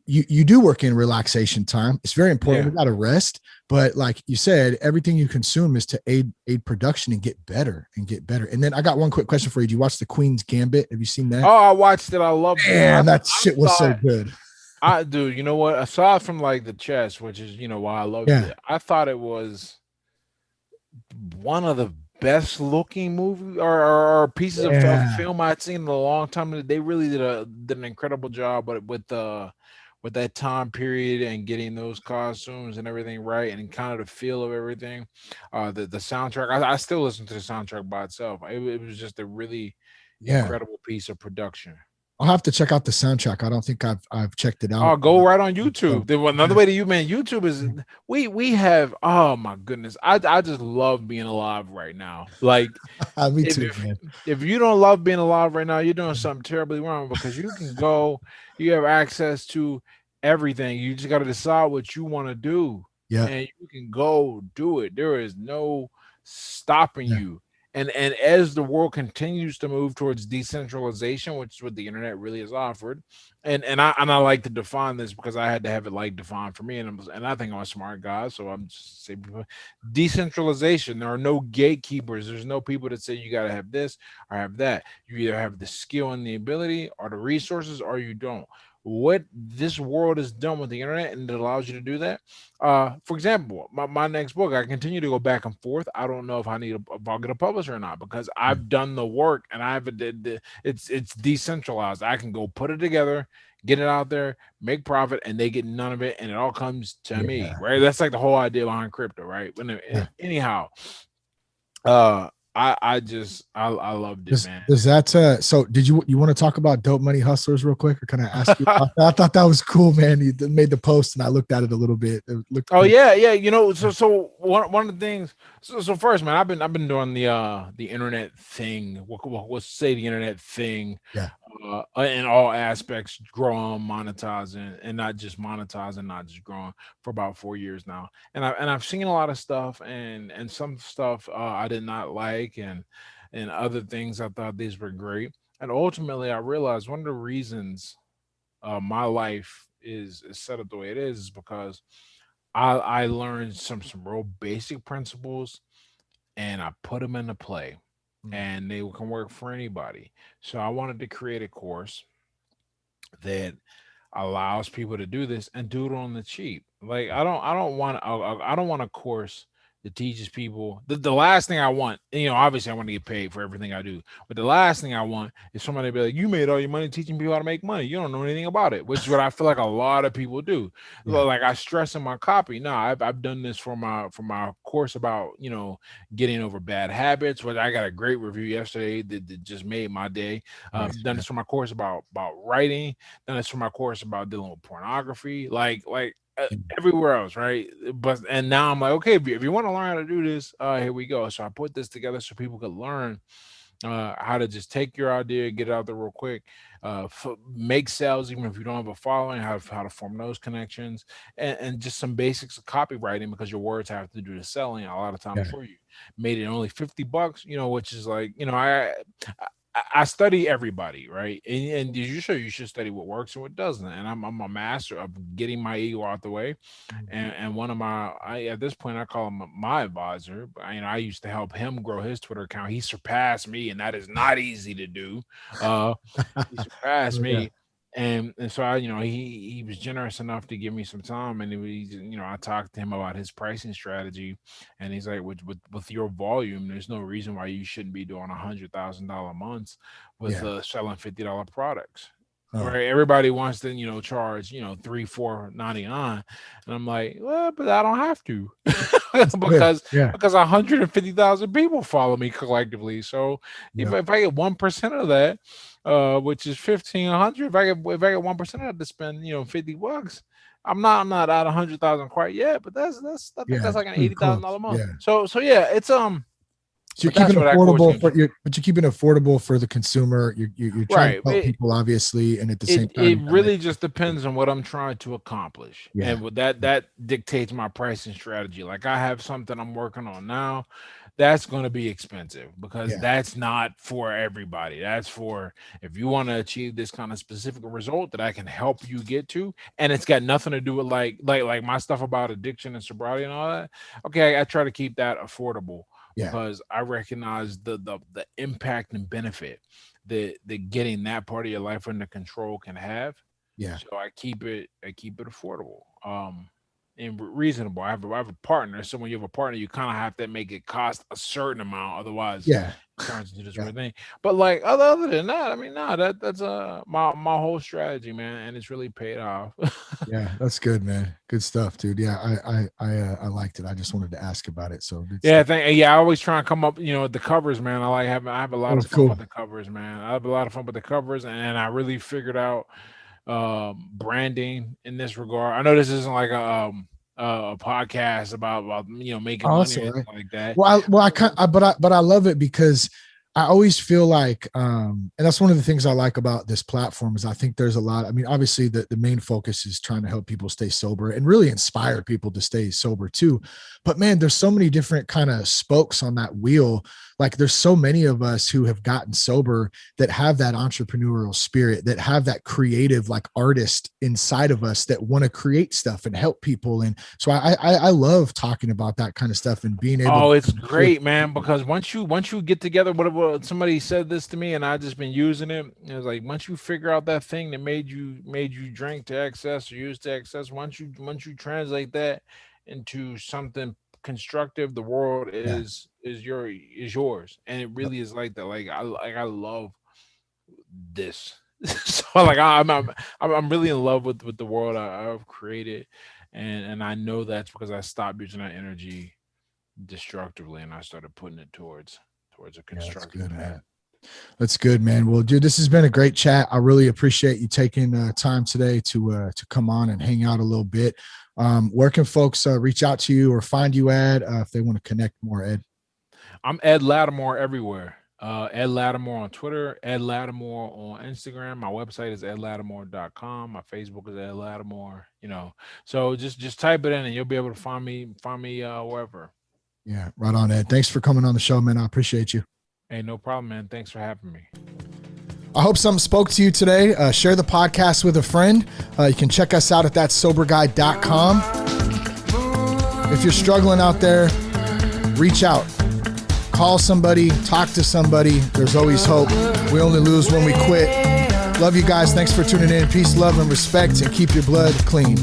you do work in relaxation time. It's very important. Yeah. We got to rest. But like you said, everything you consume is to aid production and get better. And then I got one quick question for you. Do you watch The Queen's Gambit? Have you seen that? Oh, I watched it. I loved it. Man, that shit was so good. I do. You know what? Aside from like the chess, which is why I loved it, I thought it was one of the best looking movie or pieces of film I'd seen in a long time. They really did an incredible job, but with that time period and getting those costumes and everything right and kind of the feel of everything. The soundtrack, I still listen to the soundtrack by itself. It was just a really incredible piece of production. I'll have to check out the soundtrack. I don't think I've checked it out. Oh, go right on YouTube. Another way to you, man. YouTube is we have. Oh my goodness, I just love being alive right now. Like me too, man. If you don't love being alive right now, you're doing something terribly wrong because you can go. You have access to everything. You just got to decide what you want to do. Yeah, and you can go do it. There is no stopping you. And as the world continues to move towards decentralization, which is what the internet really has offered, and I like to define this because I had to have it like defined for me, and I think I'm a smart guy, so I'm just saying decentralization. There are no gatekeepers. There's no people that say you got to have this or have that. You either have the skill and the ability or the resources, or you don't. What this world has done with the internet, and it allows you to do that. For example, my next book, I continue to go back and forth. I don't know if if I'll get a publisher or not, because I've done the work and it's decentralized. I can go put it together, get it out there, make profit, and they get none of it, and it all comes to me, right? That's like the whole idea behind crypto, right? Anyhow, I loved it, man. Does that so did you want to talk about Dope Money Hustlers real quick, or can I ask you about that? I thought that was cool, man. You made the post and I looked at it a little bit. It looked cool. Yeah. So one of the things, so first, man, I've been doing the internet thing. We'll say the internet thing. Yeah. In all aspects, growing, monetizing, and not just monetizing, not just growing, for about 4 years now. And I've seen a lot of stuff, and some stuff I did not like, and other things I thought these were great. And ultimately, I realized one of the reasons my life is set up the way it is because I learned some real basic principles, and I put them into play, and they can work for anybody. So I wanted to create a course that allows people to do this and do it on the cheap. Like I don't want a course that teaches people the last thing I want. Obviously I want to get paid for everything I do, but the last thing I want is somebody to be like, you made all your money teaching people how to make money. You don't know anything about it, which is what I feel like a lot of people do. Yeah. Like I stress in my copy. No, I've done this for my course about getting over bad habits, which I got a great review yesterday that just made my day. Nice, done this for my course about writing. Done this for my course about dealing with pornography. Like everywhere else, right? And now I'm like, okay, if you want to learn how to do this, here we go. So I put this together so people could learn how to just take your idea, get it out there real quick, make sales even if you don't have a following, how to form those connections, and just some basics of copywriting, because your words have to do the selling a lot of times for you. Made it only $50, which is like, I study everybody, right? And you should study what works and what doesn't. And I'm a master of getting my ego out the way. And one of at this point I call him my advisor. But I used to help him grow his Twitter account. He surpassed me, and that is not easy to do. He surpassed me. And so he was generous enough to give me some time, and I talked to him about his pricing strategy, and he's like, with your volume, there's no reason why you shouldn't be doing $100,000 months with selling $50 products. Right? Everybody wants to charge $3-4.99, and I'm like, well, but I don't have to because 150,000 people follow me collectively. So if I get 1% of that, which is 1,500, if I get 1% of that to spend $50, I'm not at 100,000 quite yet, but that's I think that's like an $80,000 month. So it's So you're keeping affordable but you're keeping it affordable for the consumer. You're trying to help people, obviously, and at the same time, it really just depends on what I'm trying to accomplish, and with that dictates my pricing strategy. Like I have something I'm working on now that's going to be expensive because that's not for everybody. That's for if you want to achieve this kind of specific result that I can help you get to, and it's got nothing to do with like my stuff about addiction and sobriety and all that. Okay, I try to keep that affordable. Because I recognize the impact and benefit that getting that part of your life under control can have. So I keep it affordable, and reasonable. I have a partner. So when you have a partner, you kind of have to make it cost a certain amount, otherwise it turns into this weird thing. But like other than that, that's my whole strategy, man, and it's really paid off. That's good, man. Good stuff, dude. I liked it. I just wanted to ask about it. So I always try and come up, the covers, man. I have a lot of fun with the covers, man. I have a lot of fun with the covers, and I really figured out branding in this regard. I know this isn't like a podcast about making money or anything like that. But I love it because I always feel like, and that's one of the things I like about this platform is I think there's a lot. I mean, obviously the main focus is trying to help people stay sober and really inspire people to stay sober too. But man, there's so many different kind of spokes on that wheel. Like there's so many of us who have gotten sober that have that entrepreneurial spirit, that have that creative, like artist inside of us that want to create stuff and help people. And so I love talking about that kind of stuff and being able. Oh, it's great, man. Because once you get together, what somebody said this to me, and I just been using it. It was like once you figure out that thing that made you drink to excess or use to excess, once you translate that into something constructive, the world is yours, and it really is like that. Like I love this. So like I'm really in love with the world I've created, and I know that's because I stopped using that energy destructively and I started putting it towards a constructive path. That's good, man. Well, dude, this has been a great chat. I really appreciate you taking time today to come on and hang out a little bit. Where can folks reach out to you or find you at if they want to connect more, Ed? I'm Ed Latimore everywhere. Ed Latimore on Twitter, Ed Latimore on Instagram. My website is edlatimore.com. My Facebook is Ed Latimore. So just type it in and you'll be able to find me wherever. Yeah, right on, Ed. Thanks for coming on the show, man. I appreciate you. Hey, no problem, man. Thanks for having me. I hope something spoke to you today. Share the podcast with a friend. You can check us out at thatsoberguy.com. If you're struggling out there, reach out. Call somebody, talk to somebody. There's always hope. We only lose when we quit. Love you guys. Thanks for tuning in. Peace, love, and respect, and keep your blood clean.